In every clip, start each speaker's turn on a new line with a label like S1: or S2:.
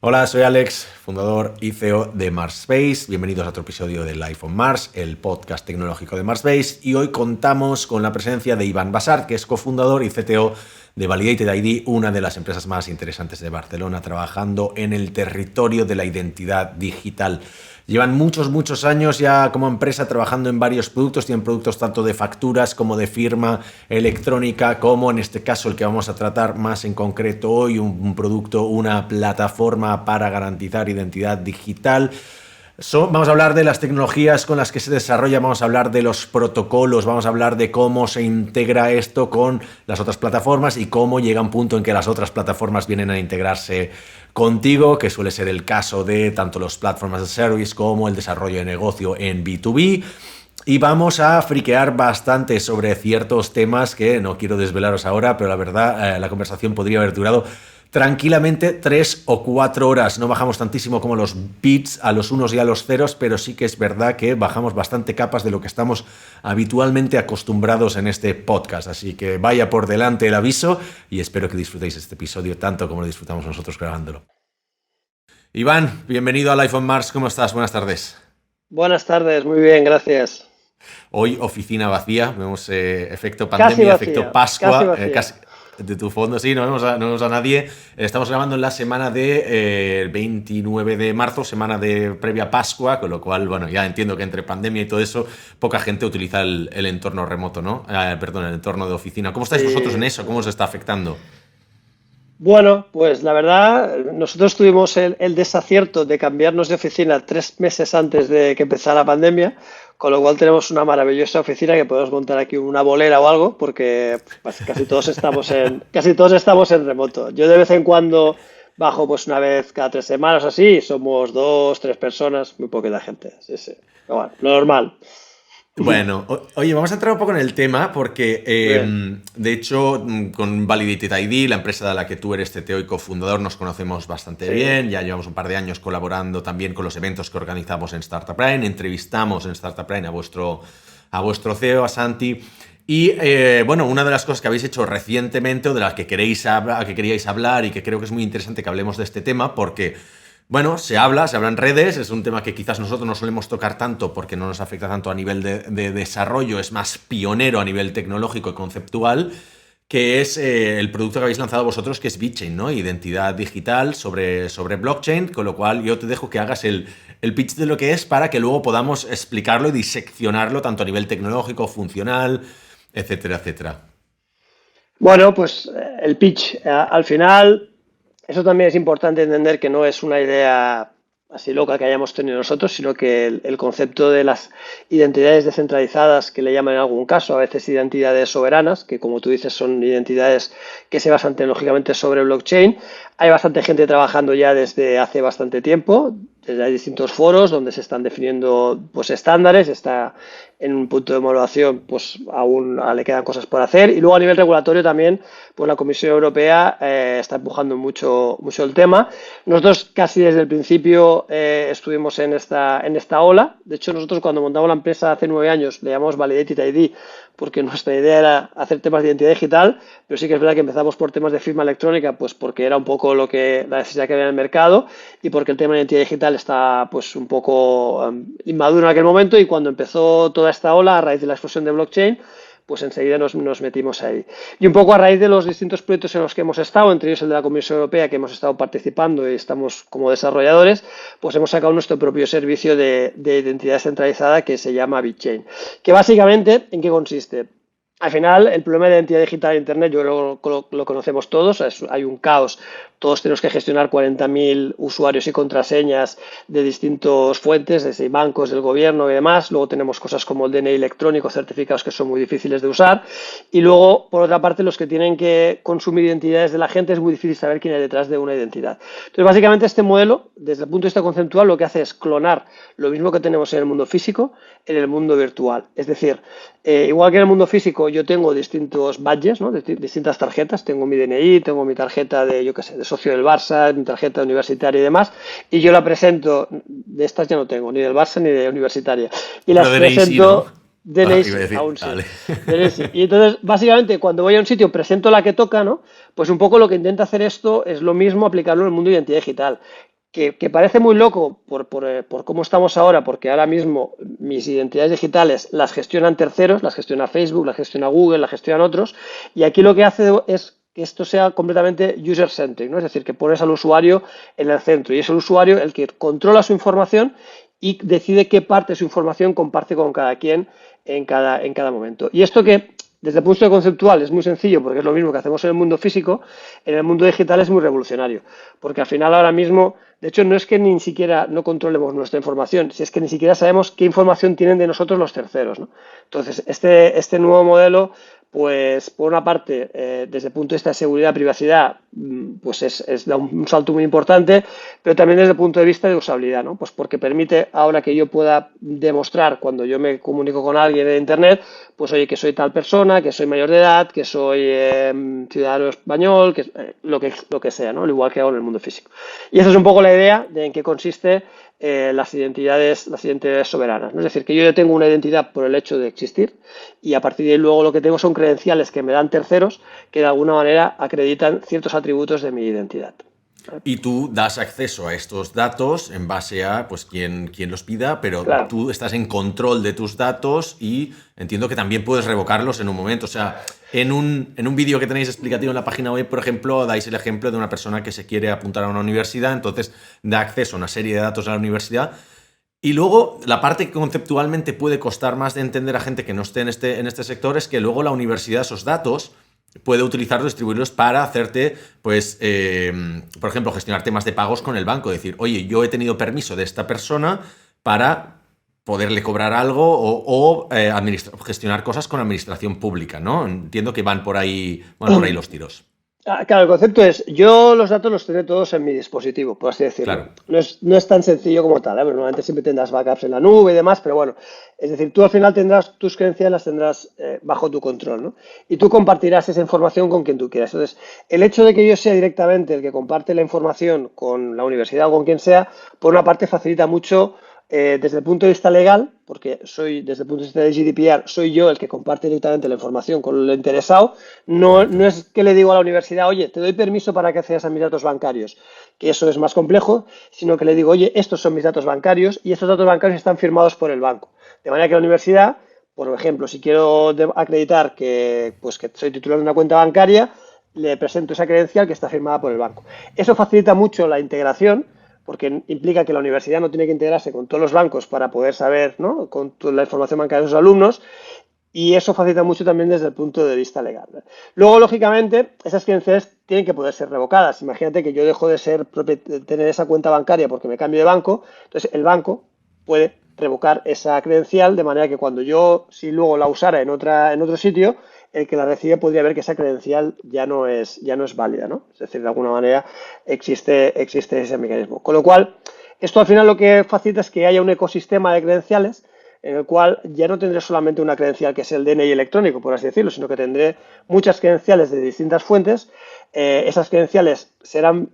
S1: Hola, soy Alex, fundador y CEO de MarsBase. Bienvenidos a otro episodio de Life on Mars, el podcast tecnológico de MarsBase. Y hoy contamos con la presencia de Iván Basart, que es cofundador y CTO de Validated ID, una de las empresas más interesantes de Barcelona, trabajando en el territorio de la identidad digital. Llevan muchos años ya como empresa trabajando en varios productos, tienen productos tanto de facturas como de firma electrónica, como en este caso el que vamos a tratar más en concreto hoy, un producto, una plataforma para garantizar identidad digital. Vamos a hablar de las tecnologías con las que se desarrolla, vamos a hablar de los protocolos, vamos a hablar de cómo se integra esto con las otras plataformas y cómo llega un punto en que las otras plataformas vienen a integrarse contigo, que suele ser el caso de tanto los platforms as a service como el desarrollo de negocio en B2B. Y vamos a friquear bastante sobre ciertos temas que no quiero desvelaros ahora, pero la verdad la conversación podría haber durado tranquilamente 3 o 4 horas. No bajamos tantísimo como los bits a los unos y a los ceros, pero sí que es verdad que bajamos bastante capas de lo que estamos habitualmente acostumbrados en este podcast. Así que vaya por delante el aviso y espero que disfrutéis este episodio tanto como lo disfrutamos nosotros grabándolo. Iván, bienvenido a Life on Mars. ¿Cómo estás? Buenas tardes.
S2: Buenas tardes, muy bien, gracias.
S1: Hoy oficina vacía, vemos efecto
S2: Casi
S1: pandemia, efecto
S2: vacía, casi
S1: Pascua,
S2: vacía.
S1: casi de tu fondo, sí, no vemos a nadie. Estamos grabando en la semana de 29 de marzo, semana de previa Pascua, con lo cual, bueno, ya entiendo que entre pandemia y todo eso, poca gente utiliza el entorno remoto, ¿no? Perdón, el entorno de oficina. ¿Cómo estáis vosotros en
S2: Sí,
S1: eso?
S2: sí,
S1: ¿Cómo os
S2: sí.
S1: está afectando?
S2: Bueno, pues la verdad, nosotros tuvimos el desacierto de cambiarnos de oficina 3 meses antes de que empezara la pandemia, con lo cual tenemos una maravillosa oficina que podemos montar aquí una bolera o algo, porque pues, casi todos estamos en remoto. Yo de vez en cuando bajo pues una vez cada 3 semanas o así, y somos dos, tres personas, muy poquita gente. Sí, sí. Pero bueno, lo normal.
S1: Bueno, oye, vamos a entrar un poco en el tema porque,
S2: Muy bien.
S1: de hecho, con Validated ID, la empresa de la que tú eres CTO y cofundador, nos conocemos bastante
S2: Sí.
S1: bien. Ya llevamos un par de años colaborando también con los eventos que organizamos en Startup Brain. Entrevistamos en Startup Brain a vuestro CEO, a Santi. Y bueno, una de las cosas que habéis hecho recientemente o de las que queríais hablar y que creo que es muy interesante que hablemos de este tema porque bueno, se habla en redes, es un tema que quizás nosotros no solemos tocar tanto porque no nos afecta tanto a nivel de desarrollo, es más pionero a nivel tecnológico y conceptual, que es el producto que habéis lanzado vosotros, que es BitChain, ¿no? Identidad digital sobre blockchain, con lo cual yo te dejo que hagas el pitch de lo que es para que luego podamos explicarlo y diseccionarlo tanto a nivel tecnológico, funcional, etcétera, etcétera.
S2: Bueno, pues el pitch. Al final, eso también es importante entender que no es una idea así loca que hayamos tenido nosotros, sino que el concepto de las identidades descentralizadas, que le llaman en algún caso, a veces identidades soberanas, que como tú dices son identidades que se basan tecnológicamente sobre blockchain, hay bastante gente trabajando ya desde hace bastante tiempo, desde hay distintos foros donde se están definiendo pues estándares, está en un punto de homologación, pues aún le quedan cosas por hacer. Y luego a nivel regulatorio también, pues la Comisión Europea está empujando mucho el tema. Nosotros casi desde el principio estuvimos en esta ola. De hecho, nosotros cuando montamos la empresa hace 9 años le llamamos Validated ID porque nuestra idea era hacer temas de identidad digital, pero sí que es verdad que empezamos por temas de firma electrónica, pues porque era un poco la necesidad que había en el mercado y porque el tema de identidad digital está pues un poco inmaduro en aquel momento, y cuando empezó toda esta ola a raíz de la explosión de blockchain, pues enseguida nos metimos ahí. Y un poco a raíz de los distintos proyectos en los que hemos estado, entre ellos el de la Comisión Europea, que hemos estado participando y estamos como desarrolladores, pues hemos sacado nuestro propio servicio de identidad centralizada que se llama BitChain. Que básicamente, ¿en qué consiste? Al final, el problema de identidad digital en Internet yo lo conocemos todos, hay un caos, todos tenemos que gestionar 40.000 usuarios y contraseñas de distintas fuentes, desde bancos, del gobierno y demás. Luego tenemos cosas como el DNI electrónico, certificados que son muy difíciles de usar. Y luego, por otra parte, los que tienen que consumir identidades de la gente, es muy difícil saber quién hay detrás de una identidad. Entonces, básicamente, este modelo, desde el punto de vista conceptual, lo que hace es clonar lo mismo que tenemos en el mundo físico en el mundo virtual. Es decir, igual que en el mundo físico yo tengo distintos badges, ¿no? Distintas tarjetas, tengo mi DNI, tengo mi tarjeta de, yo qué sé, de socio del Barça, mi tarjeta universitaria y demás, y yo la presento, de estas ya no tengo, ni del Barça ni de universitaria, y
S1: Pero
S2: las
S1: DNI sí, ¿no?
S2: presento. DNI
S1: Iba a
S2: sí,
S1: decir,
S2: aún sí.
S1: vale.
S2: DNI sí. Y entonces, básicamente, cuando voy a un sitio, presento la que toca, ¿no? Pues un poco lo que intenta hacer esto es lo mismo aplicarlo en el mundo de identidad digital. que parece muy loco por cómo estamos ahora, porque ahora mismo mis identidades digitales las gestionan terceros, las gestiona Facebook, las gestiona Google, las gestionan otros, y aquí lo que hace es que esto sea completamente user-centric, ¿no? Es decir, que pones al usuario en el centro y es el usuario el que controla su información y decide qué parte de su información comparte con cada quien en cada momento. Y esto que desde el punto de vista conceptual es muy sencillo porque es lo mismo que hacemos en el mundo físico, en el mundo digital es muy revolucionario, porque al final ahora mismo, de hecho no es que ni siquiera no controlemos nuestra información, si es que ni siquiera sabemos qué información tienen de nosotros los terceros, ¿no? Entonces, este nuevo modelo, pues por una parte, desde el punto de vista de seguridad y privacidad, pues da un salto muy importante, pero también desde el punto de vista de usabilidad, ¿no? Pues porque permite ahora que yo pueda demostrar cuando yo me comunico con alguien en Internet, pues oye, que soy tal persona, que soy mayor de edad, que soy ciudadano español, lo que sea, ¿no? Al igual que hago en el mundo físico. Y esa es un poco la idea de en qué consiste las identidades soberanas, ¿no? Es decir, que yo tengo una identidad por el hecho de existir y a partir de ahí luego lo que tengo son credenciales que me dan terceros que de alguna manera acreditan ciertos atributos de mi identidad.
S1: Y tú das acceso a estos datos en base a pues quien los pida, pero
S2: Claro.
S1: tú estás en control de tus datos y entiendo que también puedes revocarlos en un momento. O sea, en un vídeo que tenéis explicativo en la página web, por ejemplo, dais el ejemplo de una persona que se quiere apuntar a una universidad, entonces da acceso a una serie de datos a la universidad. Y luego, la parte que conceptualmente puede costar más de entender a gente que no esté en este sector es que luego la universidad esos datos puede utilizarlos, distribuirlos para hacerte, pues, por ejemplo, gestionar temas de pagos con el banco. Decir, oye, yo he tenido permiso de esta persona para poderle cobrar algo o gestionar cosas con administración pública, ¿no? Entiendo que van por ahí los tiros.
S2: Claro, el concepto es, yo los datos los tendré todos en mi dispositivo, por así decirlo.
S1: Claro.
S2: No es tan sencillo como tal, ¿eh? Normalmente siempre tendrás backups en la nube y demás, pero bueno, es decir, tú al final tendrás tus credenciales, las tendrás bajo tu control, ¿no? Y tú compartirás esa información con quien tú quieras. Entonces, el hecho de que yo sea directamente el que comparte la información con la universidad o con quien sea, por una parte facilita mucho desde el punto de vista legal, porque desde el punto de vista de GDPR, soy yo el que comparte directamente la información con el interesado. No es que le digo a la universidad, oye, te doy permiso para que accedas a mis datos bancarios, que eso es más complejo, sino que le digo, oye, estos son mis datos bancarios y estos datos bancarios están firmados por el banco. De manera que la universidad, por ejemplo, si quiero acreditar que soy titular de una cuenta bancaria, le presento esa credencial que está firmada por el banco. Eso facilita mucho la integración, porque implica que la universidad no tiene que integrarse con todos los bancos para poder saber, ¿no?, con toda la información bancaria de sus alumnos, y eso facilita mucho también desde el punto de vista legal. Luego, lógicamente, esas credenciales tienen que poder ser revocadas. Imagínate que yo dejo de tener esa cuenta bancaria porque me cambio de banco, entonces el banco puede revocar esa credencial de manera que cuando yo, si luego la usara en otro sitio, el que la recibe podría ver que esa credencial ya no es válida, ¿no? Es decir, de alguna manera existe ese mecanismo. Con lo cual, esto al final lo que facilita es que haya un ecosistema de credenciales en el cual ya no tendré solamente una credencial que es el DNI electrónico, por así decirlo, sino que tendré muchas credenciales de distintas fuentes. Esas credenciales serán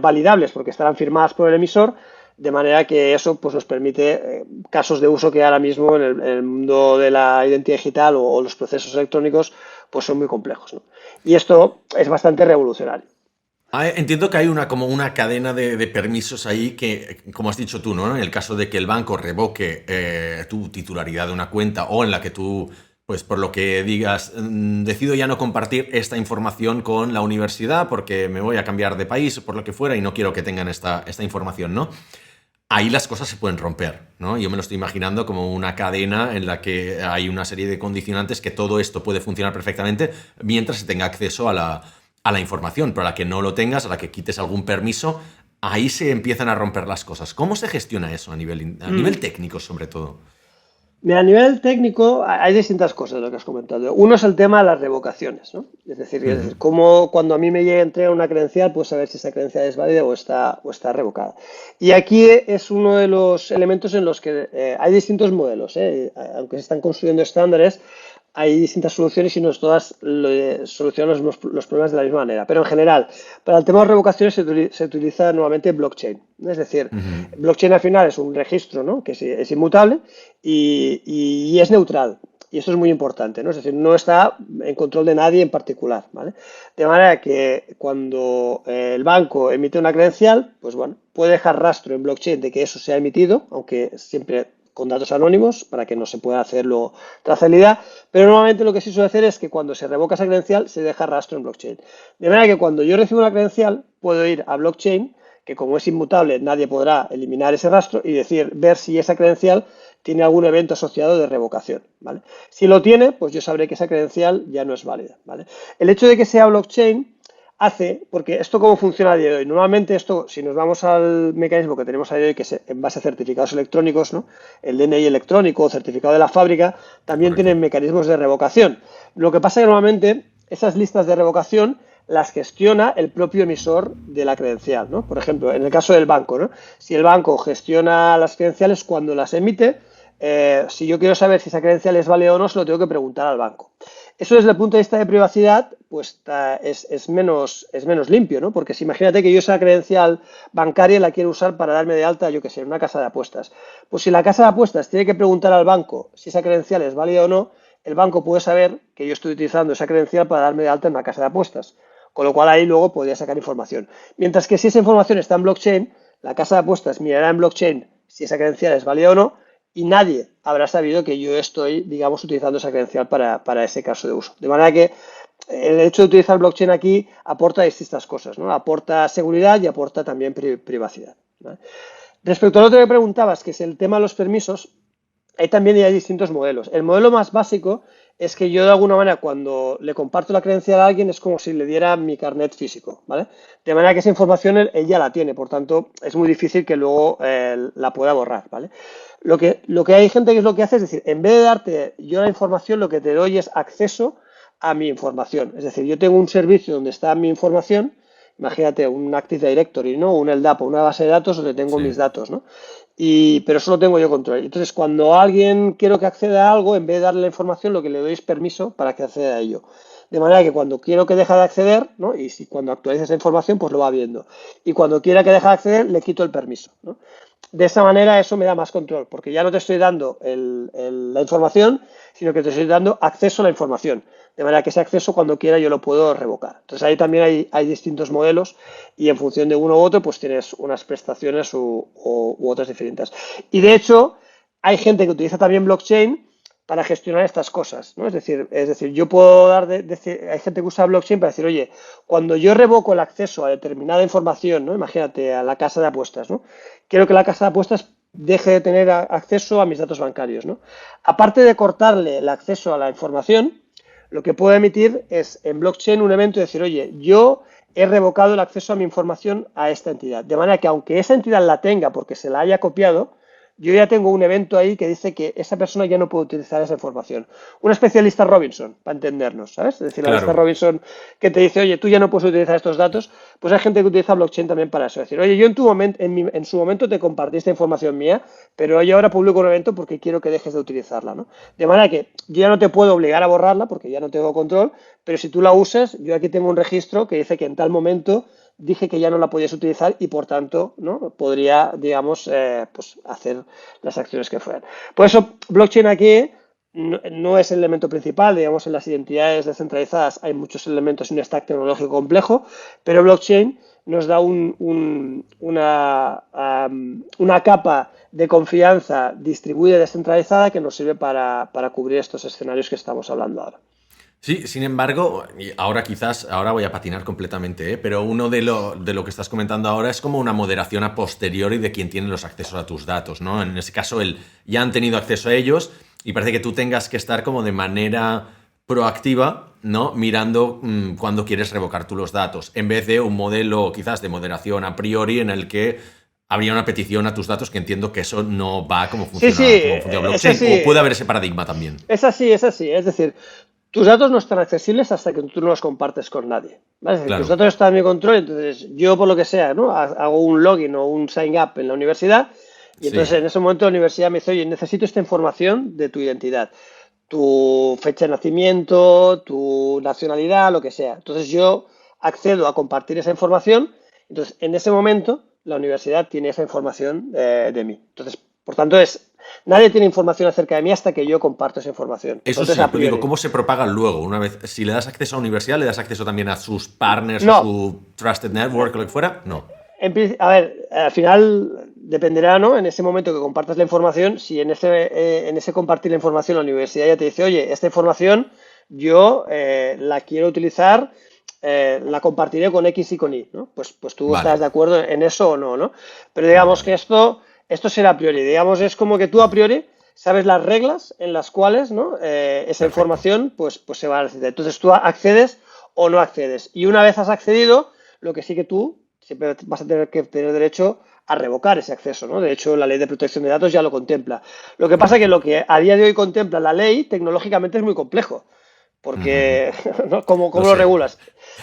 S2: validables porque estarán firmadas por el emisor, de manera que eso pues, nos permite casos de uso que ahora mismo en el mundo de la identidad digital o los procesos electrónicos pues son muy complejos, ¿no? Y esto es bastante revolucionario.
S1: Entiendo que hay como una cadena de permisos ahí que, como has dicho tú, ¿no? En el caso de que el banco revoque tu titularidad de una cuenta o en la que tú, pues por lo que digas, decido ya no compartir esta información con la universidad porque me voy a cambiar de país o por lo que fuera y no quiero que tengan esta información, ¿no? Ahí las cosas se pueden romper, ¿no? Yo me lo estoy imaginando como una cadena en la que hay una serie de condicionantes que todo esto puede funcionar perfectamente mientras se tenga acceso a la información, pero a la que no lo tengas, a la que quites algún permiso, ahí se empiezan a romper las cosas. ¿Cómo se gestiona eso a nivel técnico, sobre todo?
S2: Mira, a nivel técnico hay distintas cosas de lo que has comentado. Uno es el tema de las revocaciones, ¿no? Es decir, cómo cuando a mí me llega a entregar una credencial, pues saber si esa credencial es válida o está revocada. Y aquí es uno de los elementos en los que hay distintos modelos, ¿eh? Aunque se están construyendo estándares, hay distintas soluciones y no todas solucionan los problemas de la misma manera. Pero en general, para el tema de revocaciones se utiliza nuevamente blockchain. Es decir, blockchain al final es un registro, ¿no?, que es inmutable y es neutral. Y eso es muy importante, ¿no? Es decir, no está en control de nadie en particular, ¿vale? De manera que cuando el banco emite una credencial, pues bueno, puede dejar rastro en blockchain de que eso se ha emitido, aunque siempre con datos anónimos para que no se pueda hacer luego trazabilidad, pero normalmente lo que sí suele hacer es que cuando se revoca esa credencial se deja rastro en blockchain. De manera que cuando yo recibo una credencial puedo ir a blockchain, que como es inmutable nadie podrá eliminar ese rastro y ver si esa credencial tiene algún evento asociado de revocación, ¿vale? Si lo tiene, pues yo sabré que esa credencial ya no es válida, ¿vale? El hecho de que sea blockchain hace, porque esto cómo funciona a día de hoy. Normalmente esto, si nos vamos al mecanismo que tenemos a día de hoy, que es en base a certificados electrónicos, ¿no? El DNI electrónico o certificado de la fábrica, también
S1: Correcto.
S2: tienen mecanismos de revocación. Lo que pasa es que normalmente esas listas de revocación las gestiona el propio emisor de la credencial, ¿no? Por ejemplo, en el caso del banco, ¿no? Si el banco gestiona las credenciales cuando las emite, si yo quiero saber si esa credencial es válida o no, se lo tengo que preguntar al banco. Eso desde el punto de vista de privacidad, pues es menos limpio, ¿no? Porque si imagínate que yo esa credencial bancaria la quiero usar para darme de alta, yo qué sé, en una casa de apuestas. Pues si la casa de apuestas tiene que preguntar al banco si esa credencial es válida o no, el banco puede saber que yo estoy utilizando esa credencial para darme de alta en una casa de apuestas. Con lo cual ahí luego podría sacar información. Mientras que si esa información está en blockchain, la casa de apuestas mirará en blockchain si esa credencial es válida o no y nadie habrá sabido que yo estoy, digamos, utilizando esa credencial para ese caso de uso. De manera que el hecho de utilizar blockchain aquí aporta distintas cosas, ¿no? Aporta seguridad y aporta también privacidad, ¿vale? Respecto al otro que preguntabas, que es el tema de los permisos, ahí también hay distintos modelos. El modelo más básico es que yo de alguna manera cuando le comparto la credencial a alguien es como si le diera mi carnet físico, ¿vale? De manera que esa información él ya la tiene, por tanto es muy difícil que luego la pueda borrar, ¿vale? Lo que hay gente que es lo que hace es decir, en vez de darte yo la información, lo que te doy es acceso a mi información. Es decir, yo tengo un servicio donde está mi información, imagínate un Active Directory, ¿no? Un LDAP, una base de datos donde tengo mis
S1: Sí.
S2: datos, ¿no? Pero eso lo tengo yo control. Entonces, cuando alguien quiero que acceda a algo, en vez de darle la información, lo que le doy es permiso para que acceda a ello. De manera que cuando quiero que deje de acceder, ¿no? Y si cuando actualice esa información, pues lo va viendo. Y cuando quiera que deje de acceder, le quito el permiso, ¿no? De esa manera eso me da más control, porque ya no te estoy dando la información, sino que te estoy dando acceso a la información. De manera que ese acceso cuando quiera yo lo puedo revocar. Entonces ahí también hay distintos modelos y en función de uno u otro pues tienes unas prestaciones u otras diferentes. Y de hecho hay gente que utiliza también blockchain para gestionar estas cosas, ¿no? Es decir, yo puedo hay gente que usa blockchain para decir, oye, cuando yo revoco el acceso a determinada información, ¿no? Imagínate a la casa de apuestas, ¿no? Quiero que la casa de apuestas deje de tener acceso a mis datos bancarios, ¿no? Aparte de cortarle el acceso a la información, lo que puedo emitir es en blockchain un evento y decir, oye, yo he revocado el acceso a mi información a esta entidad. De manera que aunque esa entidad la tenga porque se la haya copiado, yo ya tengo un evento ahí que dice que esa persona ya no puede utilizar esa información. Una especie de lista Robinson, para entendernos, ¿sabes? Es decir, la lista
S1: Claro.
S2: Robinson que te dice, oye, tú ya no puedes utilizar estos datos, pues hay gente que utiliza blockchain también para eso. Es decir, oye, yo en su momento te compartí esta información mía, pero yo ahora publico un evento porque quiero que dejes de utilizarla, ¿no? De manera que yo ya no te puedo obligar a borrarla porque ya no tengo control, pero si tú la usas, yo aquí tengo un registro que dice que en tal momento dije que ya no la podías utilizar y por tanto, ¿no? Podría, digamos, pues hacer las acciones que fueran. Por eso, blockchain aquí no es el elemento principal, digamos, en las identidades descentralizadas hay muchos elementos y un stack tecnológico complejo, pero blockchain nos da una capa de confianza distribuida y descentralizada que nos sirve para cubrir estos escenarios que estamos hablando ahora.
S1: Sí, sin embargo, y ahora voy a patinar completamente, ¿eh? Pero uno de lo que estás comentando ahora es como una moderación a posteriori de quien tiene los accesos a tus datos, ¿no? En ese caso, ya han tenido acceso a ellos y parece que tú tengas que estar como de manera proactiva, ¿no? Mirando cuando quieres revocar tú los datos, en vez de un modelo quizás de moderación a priori en el que habría una petición a tus datos, que entiendo que eso no va
S2: Sí, sí,
S1: como funciona
S2: es
S1: blockchain, o puede
S2: así,
S1: haber ese paradigma también.
S2: es así, es así. Es decir, tus datos no están accesibles hasta que tú no los compartes con nadie, ¿vale? Es decir, tus
S1: Claro,
S2: datos están en mi control, entonces yo por lo que sea, ¿no? Hago un login o un sign up en la universidad y entonces
S1: sí.
S2: en ese momento la universidad me dice, oye, necesito esta información de tu identidad, tu fecha de nacimiento, tu nacionalidad, lo que sea. Entonces yo accedo a compartir esa información, entonces en ese momento la universidad tiene esa información de mí. Entonces, por tanto, Nadie tiene información acerca de mí hasta que yo comparto esa información.
S1: Eso
S2: Entonces,
S1: sí,
S2: a
S1: pero digo,
S2: priori.
S1: ¿cómo se propagan luego? Una vez, si le das acceso a la universidad, ¿le das acceso también a sus partners, a
S2: No,
S1: su Trusted Network o lo que fuera? No.
S2: a ver, al final dependerá, ¿no? En ese momento que compartas la información, si en ese compartir la información la universidad ya te dice, oye, esta información yo la quiero utilizar, la compartiré con X y con Y, ¿no? Pues tú
S1: Vale,
S2: estás de acuerdo en eso o no, ¿no? Pero
S1: vale,
S2: digamos que
S1: vale.
S2: esto será a priori, digamos, es como que tú a priori sabes las reglas en las cuales, ¿no? Esa
S1: Perfecto.
S2: información pues se va a necesitar. Entonces tú accedes o no accedes. Y una vez has accedido, lo que sí que tú siempre vas a tener que tener derecho a revocar ese acceso, ¿no? De hecho, la ley de protección de datos ya lo contempla. Lo que pasa es que lo que a día de hoy contempla la ley tecnológicamente es muy complejo,
S1: Ujú.
S2: porque ¿no? ¿Cómo
S1: Lo
S2: lo
S1: sé.
S2: regulas?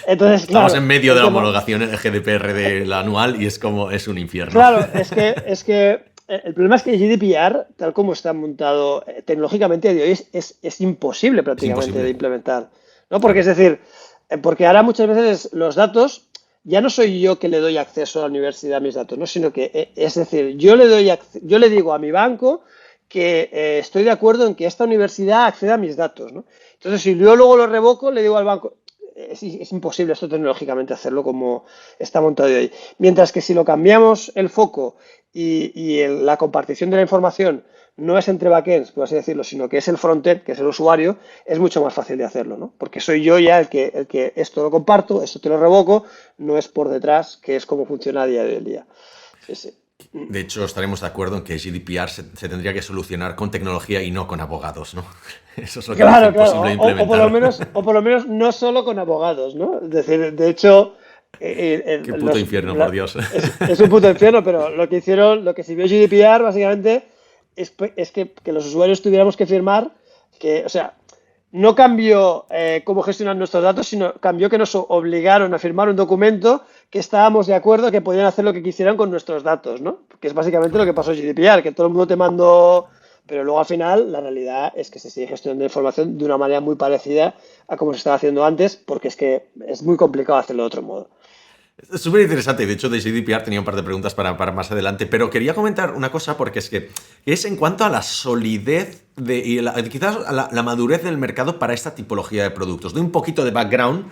S2: Entonces,
S1: Estamos
S2: claro,
S1: en medio
S2: el
S1: de la
S2: tema,
S1: homologación GDPR de la anual y es como, es un infierno.
S2: claro, es que el problema es que el GDPR, tal como está montado tecnológicamente a día de hoy, es imposible
S1: Es
S2: prácticamente de
S1: imposible.
S2: implementar, ¿no? Porque es
S1: Claro.
S2: decir, porque ahora muchas veces los datos, ya no soy yo que le doy acceso a la universidad a mis datos, ¿no? Sino que, es decir, yo le digo a mi banco que estoy de acuerdo en que esta universidad acceda a mis datos, ¿no? Entonces, si yo luego lo revoco, le digo al banco, es imposible esto tecnológicamente hacerlo como está montado hoy. Mientras que si lo cambiamos el foco la compartición de la información no es entre backends, por así decirlo, sino que es el frontend, que es el usuario, es mucho más fácil de hacerlo, ¿no? Porque soy yo ya el que esto lo comparto, esto te lo revoco, no es por detrás, que es como funciona a día de día. Sí, sí.
S1: De hecho, estaremos de acuerdo en que GDPR se tendría que solucionar con tecnología y no con abogados, ¿no? Eso es lo que lo hace
S2: Claro, claro,
S1: imposible de
S2: o
S1: implementar.
S2: o por lo menos no solo con abogados, ¿no? Es decir, de hecho,
S1: Qué puto infierno, por Dios.
S2: es un puto infierno, pero lo que hicieron, lo que sirvió GDPR básicamente es que los usuarios tuviéramos que firmar que, o sea, no cambió cómo gestionar nuestros datos, sino cambió que nos obligaron a firmar un documento que estábamos de acuerdo que podían hacer lo que quisieran con nuestros datos, ¿no? Que es básicamente lo que pasó
S1: Correcto.
S2: en GDPR, que todo el mundo te mandó, pero luego al final la realidad es que se sigue gestionando información de una manera muy parecida a como se estaba haciendo antes, porque es que es muy complicado hacerlo de otro modo.
S1: Es súper interesante. De hecho, de GDPR tenía un par de preguntas para más adelante, pero quería comentar una cosa porque es que es en cuanto a la solidez quizás a la madurez del mercado para esta tipología de productos. Doy un poquito de background,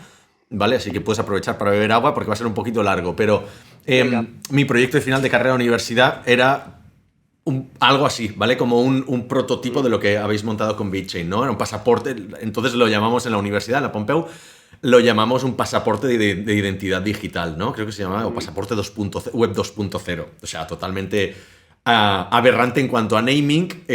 S1: ¿vale? Así que puedes aprovechar para beber agua porque va a ser un poquito largo, pero
S2: Venga.
S1: mi proyecto de final de carrera de universidad era algo así, ¿vale? Como un prototipo de lo que habéis montado con BitChain, ¿no? Era un pasaporte, entonces lo llamamos en la universidad, en la Pompeu, lo llamamos un pasaporte de identidad digital, ¿no? Creo que se llamaba, o pasaporte 2.0, web 2.0. O sea, totalmente aberrante en cuanto a naming.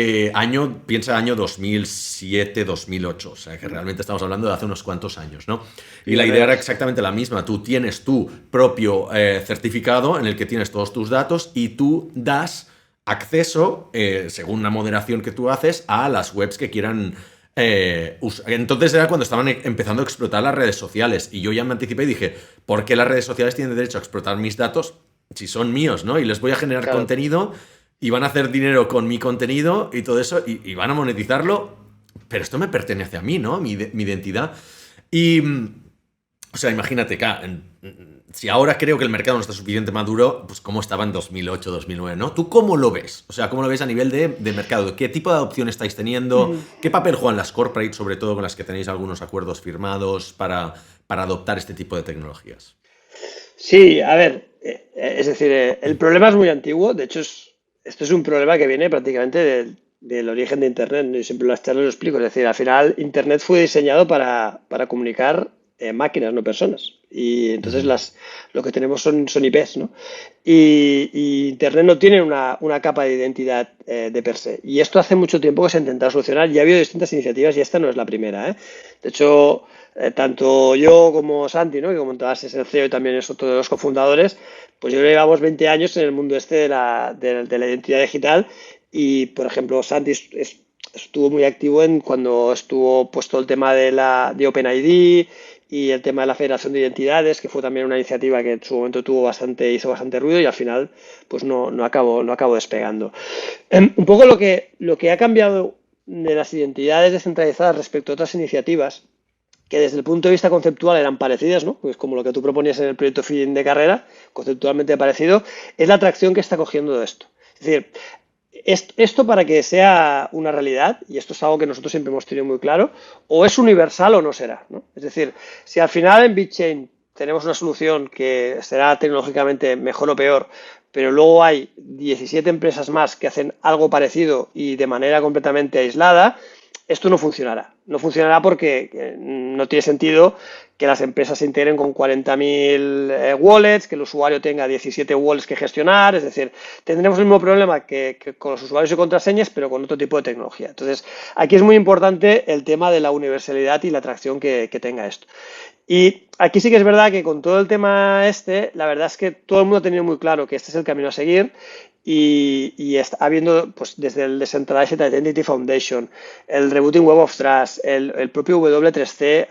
S1: Piensa año 2007, 2008. O sea, que realmente estamos hablando de hace unos cuantos años, ¿no? Y la idea era
S2: Pioneros.
S1: exactamente la misma. Tú tienes tu propio certificado en el que tienes todos tus datos y tú das acceso, según una moderación que tú haces, a las webs que quieran. Entonces era cuando estaban empezando a explotar las redes sociales y yo ya me anticipé y dije, ¿por qué las redes sociales tienen derecho a explotar mis datos si son míos, ¿no? Y les voy a generar
S2: Claro.
S1: contenido y van a hacer dinero con mi contenido y todo eso y van a monetizarlo, pero esto me pertenece a mí, ¿no? Mi identidad. Y, o sea, imagínate, si ahora creo que el mercado no está suficiente maduro, pues cómo estaba en 2008, 2009, ¿no? ¿Tú cómo lo ves? O sea, ¿cómo lo ves a nivel de mercado? ¿Qué tipo de adopción estáis teniendo? ¿Qué papel juegan las corporates, sobre todo con las que tenéis algunos acuerdos firmados para adoptar este tipo de tecnologías?
S2: Sí, a ver, es decir, el problema es muy antiguo, de hecho esto es un problema que viene prácticamente del origen de Internet, ¿no? Yo siempre en las charlas lo explico, es decir, al final Internet fue diseñado para comunicar máquinas, no personas, y entonces
S1: Ujú.
S2: lo que tenemos son IPs, ¿no? Y Internet no tiene una capa de identidad de per se, y esto hace mucho tiempo que se ha intentado solucionar, y ha habido distintas iniciativas y esta no es la primera, ¿eh? De hecho, tanto yo como Santi, ¿no? Que como todas es el CEO y también es otro de los cofundadores, pues yo llevamos 20 años en el mundo este de la identidad digital y, por ejemplo, Santi estuvo muy activo en cuando estuvo puesto el tema de OpenID y el tema de la Federación de Identidades, que fue también una iniciativa que en su momento hizo bastante ruido y al final pues no acabó despegando. Un poco lo que ha cambiado de las identidades descentralizadas respecto a otras iniciativas que desde el punto de vista conceptual eran parecidas, ¿no? Pues como lo que tú proponías en el proyecto fin de carrera, conceptualmente parecido, es la atracción que está cogiendo de esto. Es decir, Esto para que sea una realidad, y esto es algo que nosotros siempre hemos tenido muy claro, o es universal o no será, ¿no? Es decir, si al final en BitChain tenemos una solución que será tecnológicamente mejor o peor, pero luego hay 17 empresas más que hacen algo parecido y de manera completamente aislada, esto no funcionará. No funcionará porque no tiene sentido que las empresas se integren con 40.000 wallets, que el usuario tenga 17 wallets que gestionar, es decir, tendremos el mismo problema que con los usuarios y contraseñas, pero con otro tipo de tecnología. Entonces, aquí es muy importante el tema de la universalidad y la atracción que tenga esto. Y aquí sí que es verdad que con todo el tema la verdad es que todo el mundo ha tenido muy claro que este es el camino a seguir y está habiendo, pues desde el Decentralized Identity Foundation, el Rebooting Web of Trust, el propio W3C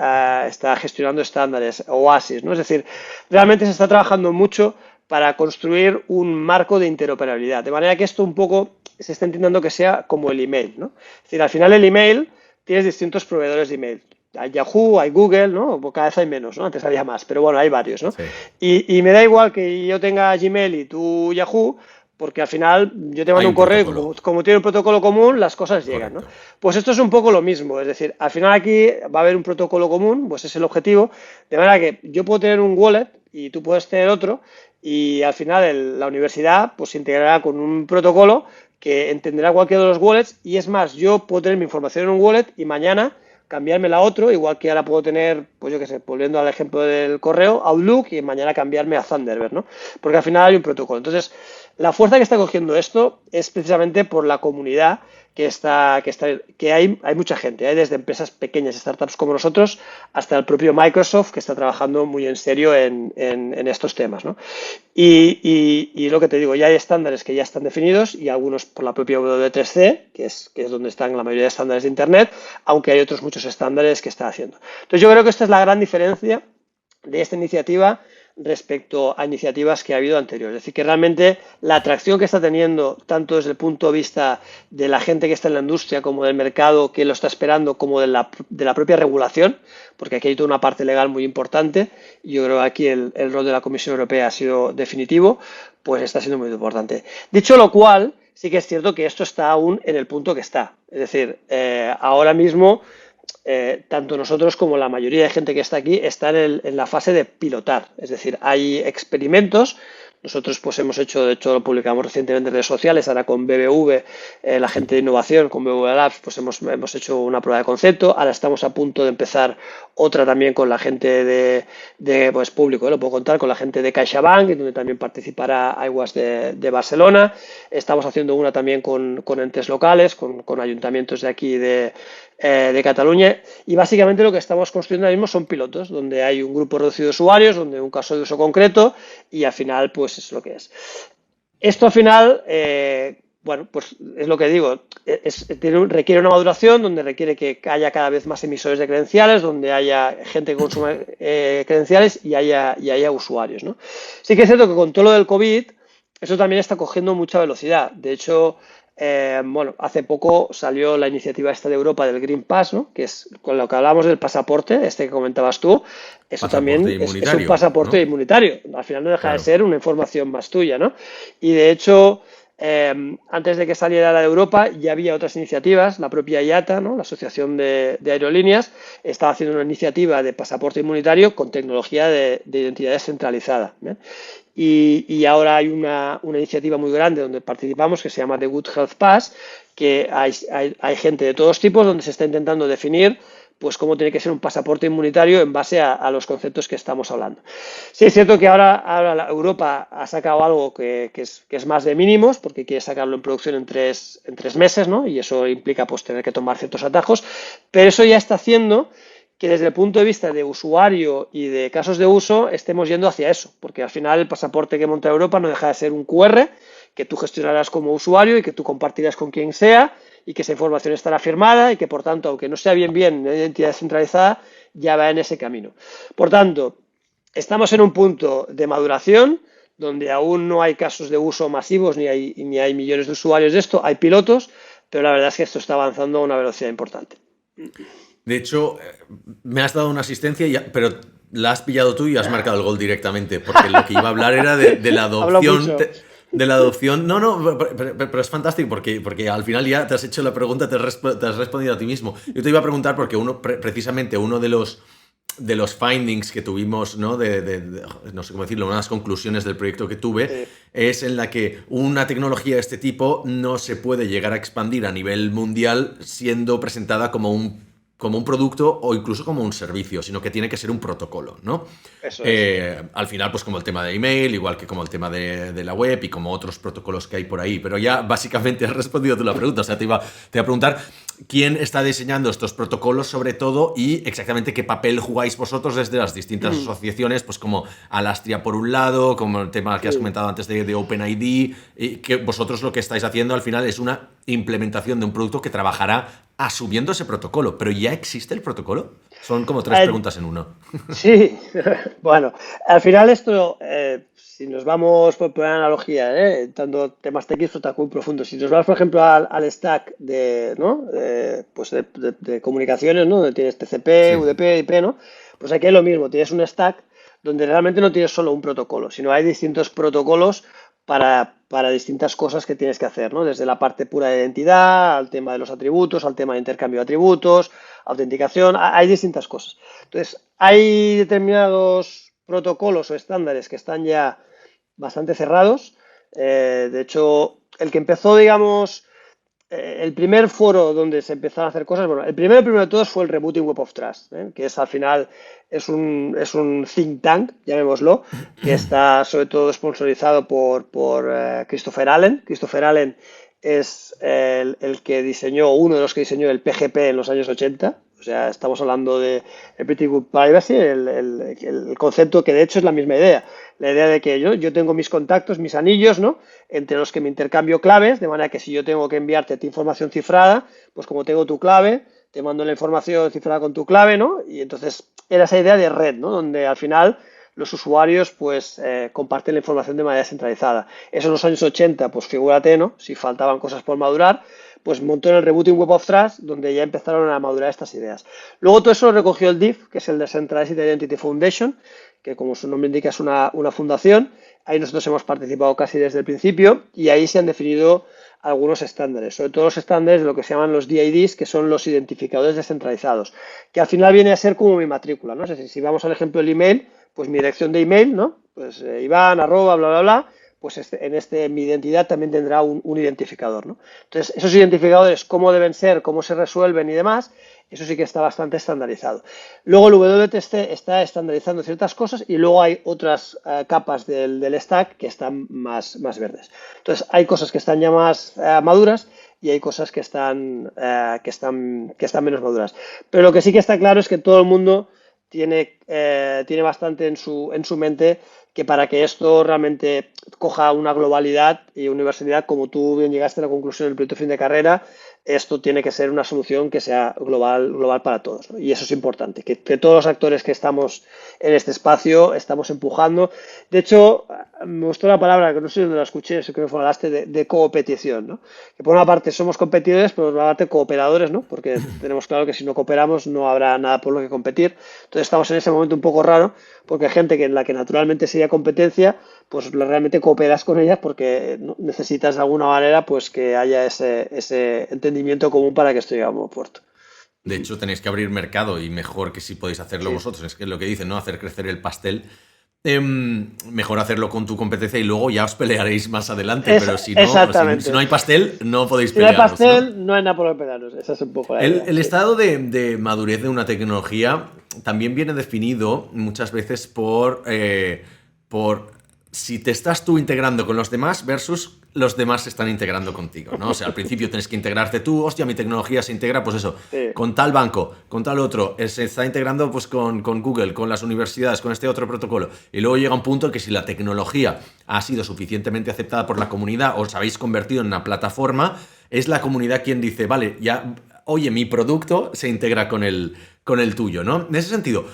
S2: está gestionando estándares, OASIS, ¿no? Es decir, realmente se está trabajando mucho para construir un marco de interoperabilidad, de manera que esto un poco se está intentando que sea como el email, ¿no? Es decir, al final el email tienes distintos proveedores de email. Hay Yahoo, hay Google, ¿no? Cada vez hay menos, ¿no? Antes había más, pero bueno, hay varios, ¿no?
S1: Sí.
S2: Y me da igual que yo tenga Gmail y tú Yahoo, porque al final yo te
S1: Hay
S2: mando un
S1: un
S2: correo y
S1: protocolo.
S2: como tiene un protocolo común, las cosas llegan, ¿no?
S1: Correcto.
S2: Pues esto es un poco lo mismo, es decir, al final aquí va a haber un protocolo común, pues es el objetivo, de manera que yo puedo tener un wallet y tú puedes tener otro, y al final la universidad pues se integrará con un protocolo que entenderá cualquiera de los wallets, y es más, yo puedo tener mi información en un wallet y mañana cambiármela a otro, igual que ahora puedo tener, pues yo qué sé, volviendo al ejemplo del correo, Outlook, y mañana cambiarme a Thunderbird, ¿no? Porque al final hay un protocolo. Entonces, la fuerza que está cogiendo esto es precisamente por la comunidad que hay mucha gente, hay desde empresas pequeñas, startups como nosotros, hasta el propio Microsoft, que está trabajando muy en serio en estos temas, ¿no? Y lo que te digo, ya hay estándares que ya están definidos y algunos por la propia W3C, que es donde están la mayoría de estándares de Internet, aunque hay otros muchos estándares que está haciendo. Entonces yo creo que esta es la gran diferencia de esta iniciativa respecto a iniciativas que ha habido anteriores. Es decir, que realmente la atracción que está teniendo, tanto desde el punto de vista de la gente que está en la industria, como del mercado que lo está esperando, como de la propia regulación, porque aquí hay toda una parte legal muy importante, y yo creo que aquí el rol de la Comisión Europea ha sido definitivo, pues está siendo muy importante. Dicho lo cual, sí que es cierto que esto está aún en el punto que está. Es decir, ahora mismo tanto nosotros como la mayoría de gente que está aquí está en la fase de pilotar. Es decir, hay experimentos. Nosotros pues hemos hecho, de hecho lo publicamos recientemente en redes sociales, ahora con BBV, la gente de innovación, con BBV Labs, pues hemos hecho una prueba de concepto. Ahora estamos a punto de empezar otra también con la gente de pues público, lo puedo contar, con la gente de CaixaBank, donde también participará Aigües de Barcelona. Estamos haciendo una también con entes locales, con ayuntamientos de aquí de Cataluña, y básicamente lo que estamos construyendo ahora mismo son pilotos, donde hay un grupo reducido de usuarios, donde hay un caso de uso concreto, y al final pues es lo que es. Esto al final, bueno, pues es lo que digo, requiere una maduración, donde requiere que haya cada vez más emisores de credenciales, donde haya gente que consume credenciales y haya usuarios, ¿no? Sí que es cierto que con todo lo del COVID, eso también está cogiendo mucha velocidad. De hecho, bueno, hace poco salió la iniciativa esta de Europa del Green Pass, ¿no? Que es con lo que hablamos del pasaporte, que comentabas tú. Eso
S1: Pasaporte
S2: también es un
S1: inmunitario,
S2: pasaporte
S1: ¿no?
S2: inmunitario. Al final no deja de
S1: Claro.
S2: ser una información más tuya, ¿no? Y de hecho, antes de que saliera la de Europa, ya había otras iniciativas. La propia IATA, ¿no? La Asociación de Aerolíneas, estaba haciendo una iniciativa de pasaporte inmunitario con tecnología de identidad descentralizada, ¿eh? Y ahora hay una iniciativa muy grande donde participamos que se llama The Good Health Pass, que hay gente de todos tipos donde se está intentando definir pues cómo tiene que ser un pasaporte inmunitario en base a los conceptos que estamos hablando. Sí, es cierto que ahora Europa ha sacado algo que es más de mínimos, porque quiere sacarlo en producción en tres meses, ¿no? Y eso implica pues tener que tomar ciertos atajos, pero eso ya está haciendo que desde el punto de vista de usuario y de casos de uso estemos yendo hacia eso, porque al final el pasaporte que monta Europa no deja de ser un QR que tú gestionarás como usuario y que tú compartirás con quien sea, y que esa información estará firmada y que por tanto, aunque no sea bien una identidad descentralizada, ya va en ese camino. Por tanto, estamos en un punto de maduración donde aún no hay casos de uso masivos ni hay millones de usuarios de esto, hay pilotos, pero la verdad es que esto está avanzando a una velocidad importante.
S1: De hecho, me has dado una asistencia, pero la has pillado tú y has marcado el gol directamente, porque lo que iba a hablar era de la
S2: Hablo
S1: adopción
S2: mucho.
S1: de la adopción. No, no, pero es fantástico porque al final ya te has hecho la pregunta, te has respondido a ti mismo. Yo te iba a preguntar porque precisamente uno de los findings que tuvimos, ¿no? No sé cómo decirlo, una de las conclusiones del proyecto que tuve,
S2: Sí.
S1: es en la que una tecnología de este tipo no se puede llegar a expandir a nivel mundial siendo presentada como un producto o incluso como un servicio, sino que tiene que ser un protocolo, ¿no?
S2: Eso es.
S1: Al final, pues como el tema de email, igual que como el tema de la web y como otros protocolos que hay por ahí. Pero ya básicamente has respondido tú la pregunta. O sea, te iba a preguntar quién está diseñando estos protocolos sobre todo y exactamente qué papel jugáis vosotros desde las distintas asociaciones, pues como Alastria por un lado, como el tema que has
S2: Sí.
S1: comentado antes de OpenID, y que vosotros lo que estáis haciendo al final es una implementación de un producto que trabajará asumiendo ese protocolo. ¿Pero ya existe el protocolo? Son como tres
S2: Eh,
S1: preguntas en uno.
S2: Sí, bueno, al final esto, si nos vamos por una analogía, tanto temas técnicos tan muy profundos, si nos vamos, por ejemplo, al stack de, ¿no? Pues de comunicaciones, ¿no? Donde tienes TCP,
S1: Sí.
S2: UDP, IP, ¿no? Pues aquí es lo mismo, tienes un stack donde realmente no tienes solo un protocolo, sino hay distintos protocolos para distintas cosas que tienes que hacer, ¿no? Desde la parte pura de identidad, al tema de los atributos, al tema de intercambio de atributos, autenticación, hay distintas cosas. Entonces, hay determinados protocolos o estándares que están ya bastante cerrados. De hecho, el que empezó, digamos, el primer foro donde se empezaron a hacer cosas, bueno, el primero de todos fue el Rebooting Web of Trust, que es al final es un think tank, llamémoslo, que está sobre todo sponsorizado por Christopher Allen. Christopher Allen es el que diseñó, uno de los que diseñó el PGP en los años 80. O sea, estamos hablando de Pretty Good Privacy, el concepto que de hecho es la misma idea. La idea de que yo tengo mis contactos, mis anillos, ¿no? Entre los que me intercambio claves, de manera que si yo tengo que enviarte tu información cifrada, pues como tengo tu clave, te mando la información cifrada con tu clave, ¿no? Y entonces era esa idea de red, ¿no? Donde al final los usuarios pues comparten la información de manera centralizada. Eso en los años 80, pues figúrate, ¿no? Si faltaban cosas por madurar, pues montó en el Rebooting Web of Trust, donde ya empezaron a madurar estas ideas. Luego todo eso lo recogió el DIF, que es el Decentralized Identity Foundation, que como su nombre indica es una fundación. Ahí nosotros hemos participado casi desde el principio y ahí se han definido algunos estándares, sobre todo los estándares de lo que se llaman los DIDs, que son los identificadores descentralizados, que al final viene a ser como mi matrícula, ¿no? Es decir, si vamos al ejemplo del email, pues mi dirección de email, ¿no? Pues Iván, arroba, bla, bla, bla, pues mi identidad también tendrá un identificador, ¿no? Entonces, esos identificadores, cómo deben ser, cómo se resuelven y demás, eso sí que está bastante estandarizado. Luego el WTC está estandarizando ciertas cosas y luego hay otras capas del stack que están más verdes. Entonces, hay cosas que están ya más maduras y hay cosas que están menos maduras. Pero lo que sí que está claro es que todo el mundo tiene bastante en su mente que para que esto realmente coja una globalidad y universalidad, como tú bien llegaste a la conclusión del proyecto fin de carrera, esto tiene que ser una solución que sea global para todos, ¿no? Y eso es importante, que todos los actores que estamos en este espacio estamos empujando. De hecho, me gustó la palabra, que no sé dónde la escuché, sé que me hablaste de coopetición, ¿no? Que por una parte somos competidores, pero por otra parte cooperadores, ¿no? Porque tenemos claro que si no cooperamos no habrá nada por lo que competir. Entonces estamos en ese momento un poco raro, porque hay gente en la que naturalmente sería competencia, pues realmente cooperas con ellas porque necesitas de alguna manera pues que haya ese entendimiento común para que esto llegue a buen puerto.
S1: De hecho, tenéis que abrir mercado y mejor que si podéis hacerlo
S2: Sí,
S1: vosotros. Es que es lo que dicen, ¿no? Hacer crecer el pastel. Mejor hacerlo con tu competencia y luego ya os pelearéis más adelante. Pero si no
S2: exactamente.
S1: hay pastel, no podéis
S2: Si no hay
S1: pelearos, ¿no?
S2: pastel, no hay nada por pelearnos. Esa es un poco la
S1: El,
S2: idea,
S1: el
S2: sí.
S1: estado de madurez de una tecnología también viene definido muchas veces por si te estás tú integrando con los demás versus los demás se están integrando contigo, ¿no? O sea, al principio tienes que integrarte tú, hostia, mi tecnología se integra, pues eso,
S2: Sí,
S1: con tal banco, con tal otro, se está integrando pues con Google, con las universidades, con este otro protocolo. Y luego llega un punto en que si la tecnología ha sido suficientemente aceptada por la comunidad, os habéis convertido en una plataforma, es la comunidad quien dice, vale, ya, oye, mi producto se integra con el tuyo, ¿no? En ese sentido,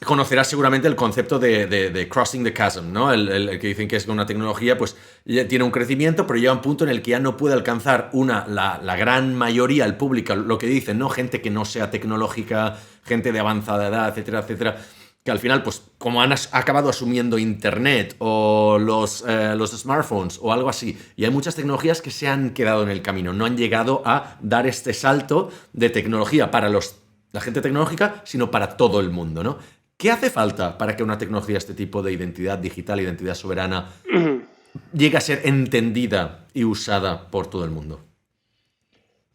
S1: conocerás seguramente el concepto de crossing the chasm, ¿no? El que dicen que es que una tecnología pues ya tiene un crecimiento, pero llega un punto en el que ya no puede alcanzar la gran mayoría, el público, lo que dicen, ¿no? Gente que no sea tecnológica, gente de avanzada edad, etcétera, etcétera. que al final, pues como han acabado asumiendo Internet o los smartphones o algo así, y hay muchas tecnologías que se han quedado en el camino, no han llegado a dar este salto de tecnología para la gente tecnológica, sino para todo el mundo, ¿no? ¿Qué hace falta para que una tecnología, este tipo de identidad digital, identidad soberana, llegue a ser entendida y usada por todo el mundo?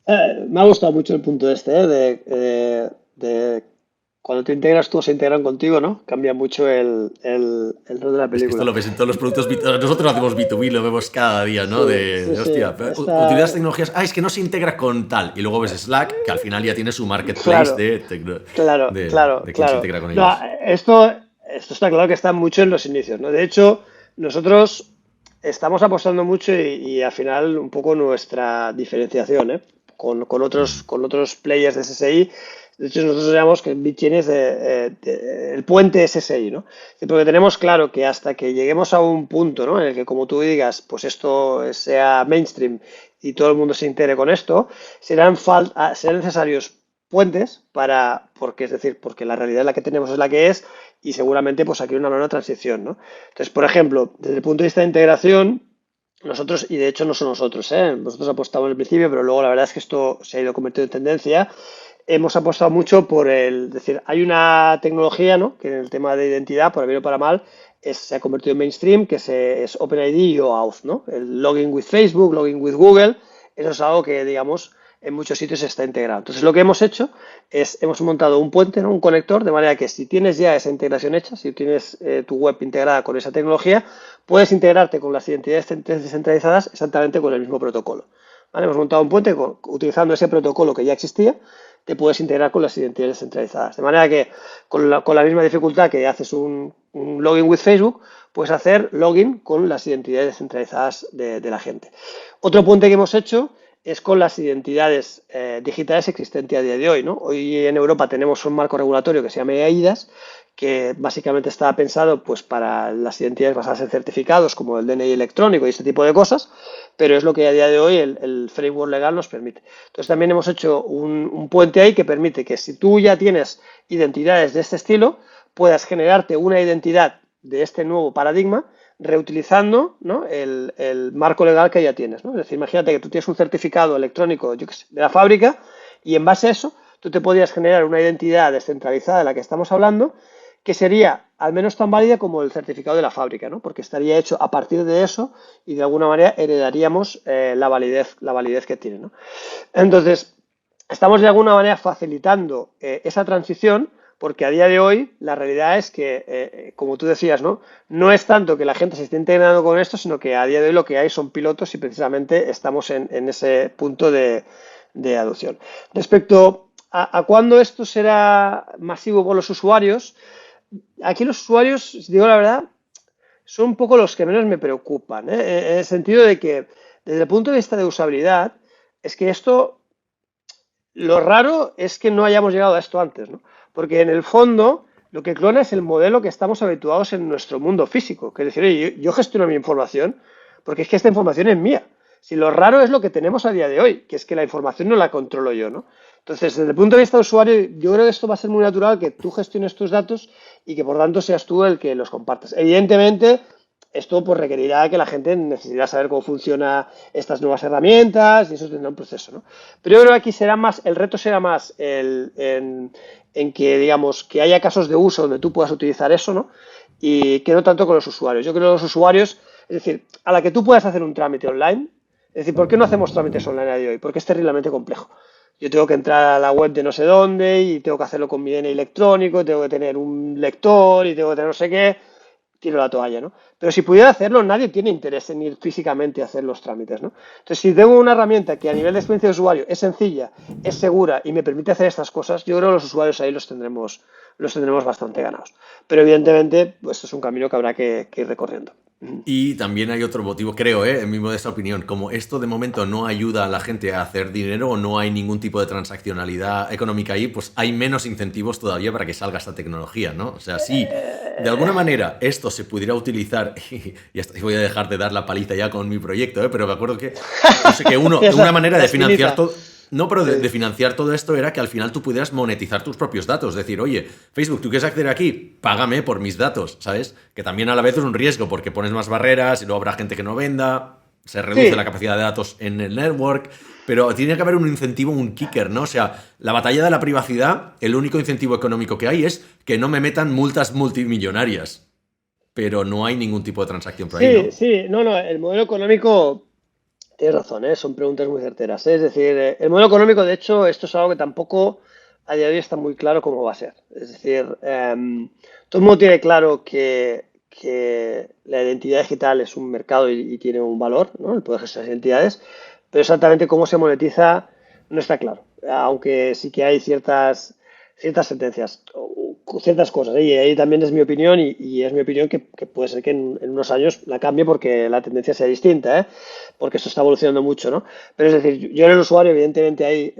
S2: Me ha gustado mucho el punto de cuando te integras tú o se integran contigo, ¿no? Cambia mucho el rol de la
S1: Es que esto
S2: película.
S1: lo ves en todos los productos. Nosotros hacemos B2B, lo vemos cada día, ¿no?
S2: Sí, sí,
S1: De,
S2: sí.
S1: hostia, utilizas
S2: Está
S1: tecnologías. Es que no se integra con tal. Y luego ves Slack, que al final ya tiene su marketplace
S2: claro, claro,
S1: de,
S2: claro,
S1: de quién se
S2: claro.
S1: integra con
S2: No,
S1: ellos.
S2: esto está claro que está mucho en los inicios, ¿no? De hecho, nosotros estamos apostando mucho y al final un poco nuestra diferenciación, ¿eh?
S1: Ujú.
S2: Con otros players de SSI. De hecho, nosotros llamamos que BitChain es el puente SSI, ¿no? Sí, porque tenemos claro que hasta que lleguemos a un punto, ¿no? En el que, como tú digas, pues esto sea mainstream y todo el mundo se integre con esto, serán necesarios puentes porque es decir, porque la realidad la que tenemos es la que es y seguramente pues aquí hay una nueva transición, ¿no? Entonces, por ejemplo, desde el punto de vista de integración, nosotros, y de hecho no son nosotros, ¿eh? Nosotros apostamos al principio, pero luego la verdad es que esto se ha ido convirtiendo en tendencia. Hemos apostado mucho por es decir, hay una tecnología, ¿no? Que en el tema de identidad, por bien o para mal, se ha convertido en mainstream, que es OpenID o Auth, ¿no? El login with Facebook, login with Google, eso es algo que, digamos, en muchos sitios está integrado. Entonces, lo que hemos hecho hemos montado un puente, ¿no? Un conector, de manera que si tienes ya esa integración hecha, si tienes tu web integrada con esa tecnología, puedes integrarte con las identidades descentralizadas exactamente con el mismo protocolo. ¿Vale? Hemos montado un puente utilizando ese protocolo que ya existía, te puedes integrar con las identidades descentralizadas. De manera que con la misma dificultad que haces un login with Facebook, puedes hacer login con las identidades descentralizadas de la gente. Otro puente que hemos hecho es con las identidades digitales existentes a día de hoy, ¿no? Hoy en Europa tenemos un marco regulatorio que se llama eIDAS, que básicamente está pensado pues, para las identidades basadas en certificados, como el DNI electrónico y este tipo de cosas, pero es lo que a día de hoy el framework legal nos permite. Entonces también hemos hecho un puente ahí que permite que si tú ya tienes identidades de este estilo, puedas generarte una identidad de este nuevo paradigma reutilizando, ¿no? el marco legal que ya tienes, ¿no? Es decir, imagínate que tú tienes un certificado electrónico, yo qué sé, de la fábrica y en base a eso tú te podrías generar una identidad descentralizada de la que estamos hablando que sería al menos tan válida como el certificado de la fábrica, ¿no? Porque estaría hecho a partir de eso y de alguna manera heredaríamos la validez que tiene, ¿no? Entonces, estamos de alguna manera facilitando esa transición porque a día de hoy la realidad es que, como tú decías, ¿no? No es tanto que la gente se esté integrando con esto, sino que a día de hoy lo que hay son pilotos y precisamente estamos en ese punto de adopción. Respecto a cuándo esto será masivo por los usuarios, aquí los usuarios, si digo la verdad, son un poco los que menos me preocupan, ¿eh? En el sentido de que desde el punto de vista de usabilidad, es que esto lo raro es que no hayamos llegado a esto antes, ¿no? Porque en el fondo lo que clona es el modelo que estamos habituados en nuestro mundo físico, que es decir, oye, yo gestiono mi información porque es que esta información es mía. Si lo raro es lo que tenemos a día de hoy, que es que la información no la controlo yo, ¿no? Entonces, desde el punto de vista de usuario, yo creo que esto va a ser muy natural que tú gestiones tus datos y que por tanto seas tú el que los compartas. Evidentemente, esto pues requerirá que la gente necesitará saber cómo funcionan estas nuevas herramientas y eso tendrá un proceso, ¿no? Pero yo creo que aquí será más, el reto será más en que, digamos, que haya casos de uso donde tú puedas utilizar eso, ¿no? Y que no tanto con los usuarios. Yo creo que los usuarios, es decir, a la que tú puedas hacer un trámite online, es decir, ¿por qué no hacemos trámites online a día de hoy? Porque es terriblemente complejo. Yo tengo que entrar a la web de no sé dónde y tengo que hacerlo con mi DNI electrónico, tengo que tener un lector y tengo que tener no sé qué, tiro la toalla, ¿no? Pero si pudiera hacerlo, nadie tiene interés en ir físicamente a hacer los trámites, ¿no? Entonces, si tengo una herramienta que a nivel de experiencia de usuario es sencilla, es segura y me permite hacer estas cosas, yo creo que los usuarios ahí los tendremos bastante ganados. Pero evidentemente, pues esto es un camino que habrá que ir recorriendo.
S1: Y también hay otro motivo, creo, en mi modesta opinión, como esto de momento no ayuda a la gente a hacer dinero o no hay ningún tipo de transaccionalidad económica ahí, pues hay menos incentivos todavía para que salga esta tecnología, ¿no? O sea, sí, de alguna manera esto se pudiera utilizar, y hasta voy a dejar de dar la paliza ya con mi proyecto, pero me acuerdo que, no sé, que una manera
S2: La
S1: de financiar
S2: espinita.
S1: todo... No, pero de financiar todo esto era que al final tú pudieras monetizar tus propios datos. Decir, oye, Facebook, ¿tú quieres acceder aquí? Págame por mis datos, ¿sabes? Que también a la vez es un riesgo porque pones más barreras y luego habrá gente que no venda, se reduce
S2: Sí,
S1: la capacidad de datos en el network, pero tiene que haber un incentivo, un kicker, ¿no? O sea, la batalla de la privacidad, el único incentivo económico que hay es que no me metan multas multimillonarias, pero no hay ningún tipo de transacción por ahí,
S2: sí,
S1: ¿no?
S2: sí, no, el modelo económico, tienes razón, ¿eh? Son preguntas muy certeras, ¿eh? Es decir, el modelo económico, de hecho, esto es algo que tampoco a día de hoy está muy claro cómo va a ser. Es decir, todo el mundo tiene claro que la identidad digital es un mercado y tiene un valor, ¿no? El poder gestionar esas identidades, pero exactamente cómo se monetiza no está claro, aunque sí que hay ciertas sentencias, o ciertas cosas, ¿eh? Y ahí también es mi opinión y es mi opinión que puede ser que en unos años la cambie porque la tendencia sea distinta, ¿eh? Porque esto está evolucionando mucho, ¿no? Pero es decir, yo en el usuario, evidentemente, ahí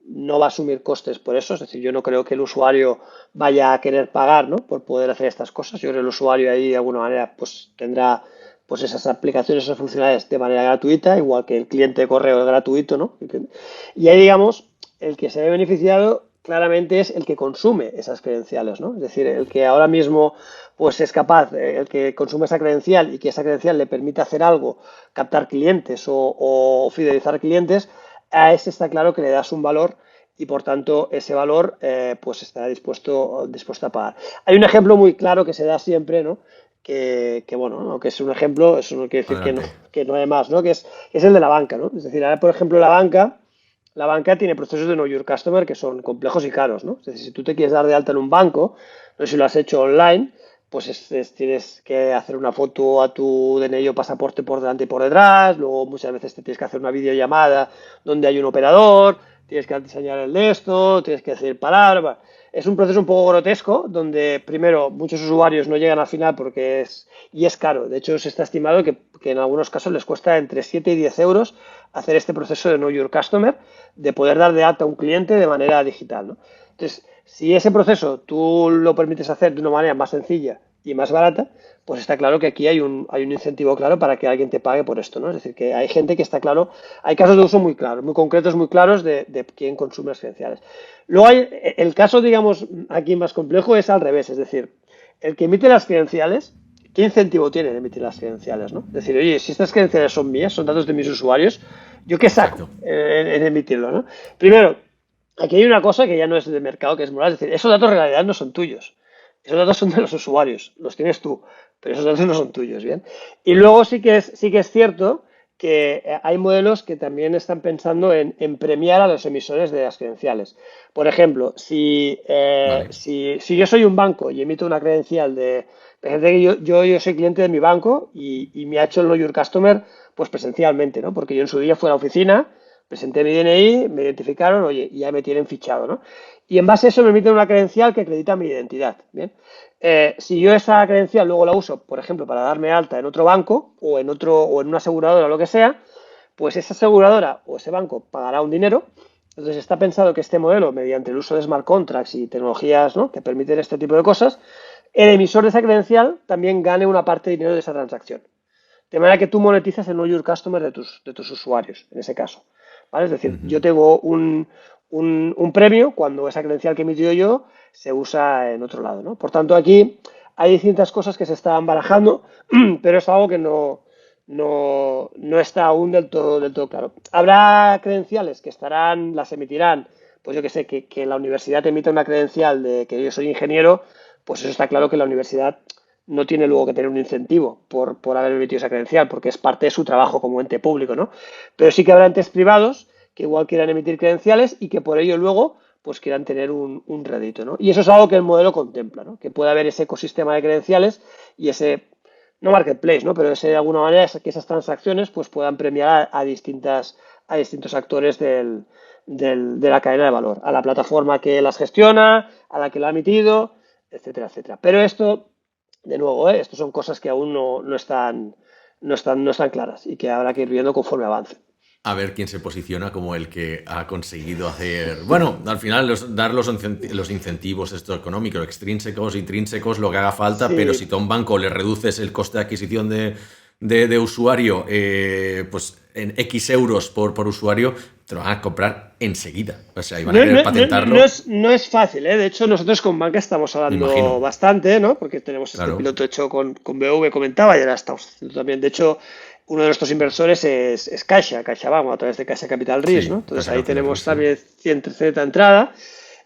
S2: no va a asumir costes por eso, es decir, yo no creo que el usuario vaya a querer pagar, ¿no? Por poder hacer estas cosas. Yo creo que el usuario ahí de alguna manera pues tendrá pues esas aplicaciones, esas funcionalidades de manera gratuita, igual que el cliente de correo es gratuito, ¿no? Y ahí, digamos, el que se ve beneficiado claramente es el que consume esas credenciales, ¿no? Es decir, el que ahora mismo pues es capaz, el que consume esa credencial y que esa credencial le permite hacer algo, captar clientes o fidelizar clientes, a ese está claro que le das un valor y por tanto ese valor pues estará dispuesto a pagar. Hay un ejemplo muy claro que se da siempre, ¿no? Bueno, ¿no? Que es un ejemplo, eso no quiere decir
S1: Adelante.
S2: que no hay más, ¿no? Que es el de la banca, ¿no? Es decir, ahora por ejemplo la banca tiene procesos de Know Your Customer que son complejos y caros, ¿no? Es decir, si tú te quieres dar de alta en un banco, no sé si lo has hecho online, pues tienes que hacer una foto a tu DNI o pasaporte por delante y por detrás, luego muchas veces te tienes que hacer una videollamada donde hay un operador, tienes que diseñar el de esto, tienes que decir palabras. Bueno, es un proceso un poco grotesco donde primero muchos usuarios no llegan al final porque es caro. De hecho, se está estimado que en algunos casos les cuesta entre 7 y 10 euros hacer este proceso de Know Your Customer, de poder dar de alta a un cliente de manera digital, ¿no? Entonces, si ese proceso tú lo permites hacer de una manera más sencilla y más barata, pues está claro que aquí hay un incentivo claro para que alguien te pague por esto, ¿no? Es decir, que hay gente que está claro, hay casos de uso muy claros, muy concretos, muy claros de quién consume las credenciales. Luego hay el caso, digamos, aquí más complejo es al revés, es decir, el que emite las credenciales, ¿qué incentivo tiene de emitir las credenciales, no? Es decir, oye, si estas credenciales son mías, son datos de mis usuarios, ¿yo qué saco
S1: Exacto.
S2: en emitirlo, no? Primero, aquí hay una cosa que ya no es de mercado, que es moral, es decir, esos datos en realidad no son tuyos. Esos datos son de los usuarios, los tienes tú, pero esos datos no son tuyos, ¿bien? Y luego sí que es cierto que hay modelos que también están pensando en premiar a los emisores de las credenciales. Por ejemplo,
S1: Vale.
S2: si yo soy un banco y emito una credencial fíjate que yo soy cliente de mi banco y me ha hecho el Know Your Customer pues presencialmente, ¿no? Porque yo en su día fui a la oficina, presenté mi DNI, me identificaron, oye, y ya me tienen fichado, ¿no? Y en base a eso me emiten una credencial que acredita mi identidad, ¿bien? Si yo esa credencial luego la uso, por ejemplo, para darme alta en otro banco o en una aseguradora o lo que sea, pues esa aseguradora o ese banco pagará un dinero. Entonces está pensado que este modelo, mediante el uso de smart contracts y tecnologías, ¿no?, que permiten este tipo de cosas, el emisor de esa credencial también gane una parte de dinero de esa transacción. De manera que tú monetizas el Know Your Customer de tus usuarios, en ese caso. ¿Vale? Es decir, yo
S1: Ujú.
S2: tengo un premio cuando esa credencial que he emitido yo se usa en otro lado, ¿no? Por tanto, aquí hay distintas cosas que se están barajando, pero es algo que no está aún del todo claro. Habrá credenciales que las emitirán, pues yo que sé, que la universidad emita una credencial de que yo soy ingeniero, pues eso está claro que la universidad no tiene luego que tener un incentivo por haber emitido esa credencial, porque es parte de su trabajo como ente público, ¿no? Pero sí que habrá entes privados que igual quieran emitir credenciales y que por ello luego pues quieran tener un rédito, ¿no? Y eso es algo que el modelo contempla, ¿no? Que pueda haber ese ecosistema de credenciales y ese, no marketplace, ¿no? Pero ese, de alguna manera que esas transacciones pues puedan premiar a distintos actores de la cadena de valor, a la plataforma que las gestiona, a la que la ha emitido, etcétera, etcétera. Pero esto, de nuevo, estos son cosas que aún no están claras y que habrá que ir viendo conforme avance.
S1: A ver quién se posiciona como el que ha conseguido hacer. Bueno, al final dar los incentivos estos económicos, extrínsecos, intrínsecos, lo que haga falta, pero si
S2: Sí,
S1: tú a un banco le reduces el coste de adquisición de usuario, pues en X euros por usuario, te lo van a comprar enseguida. O sea, y van a
S2: No,
S1: querer patentarlo.
S2: no es fácil, ¿eh? De hecho, nosotros con banca estamos
S1: Me
S2: hablando
S1: imagino.
S2: bastante, ¿no? Porque tenemos este
S1: Claro,
S2: piloto hecho con BV, comentaba, y ahora estamos haciendo también. De hecho, uno de nuestros inversores es CaixaBank, a través de Caixa Capital Riesgo, ¿no?
S1: sí,
S2: Entonces
S1: Casa
S2: ahí
S1: Capital
S2: tenemos
S1: Riesgo, sí.
S2: también cierta entrada.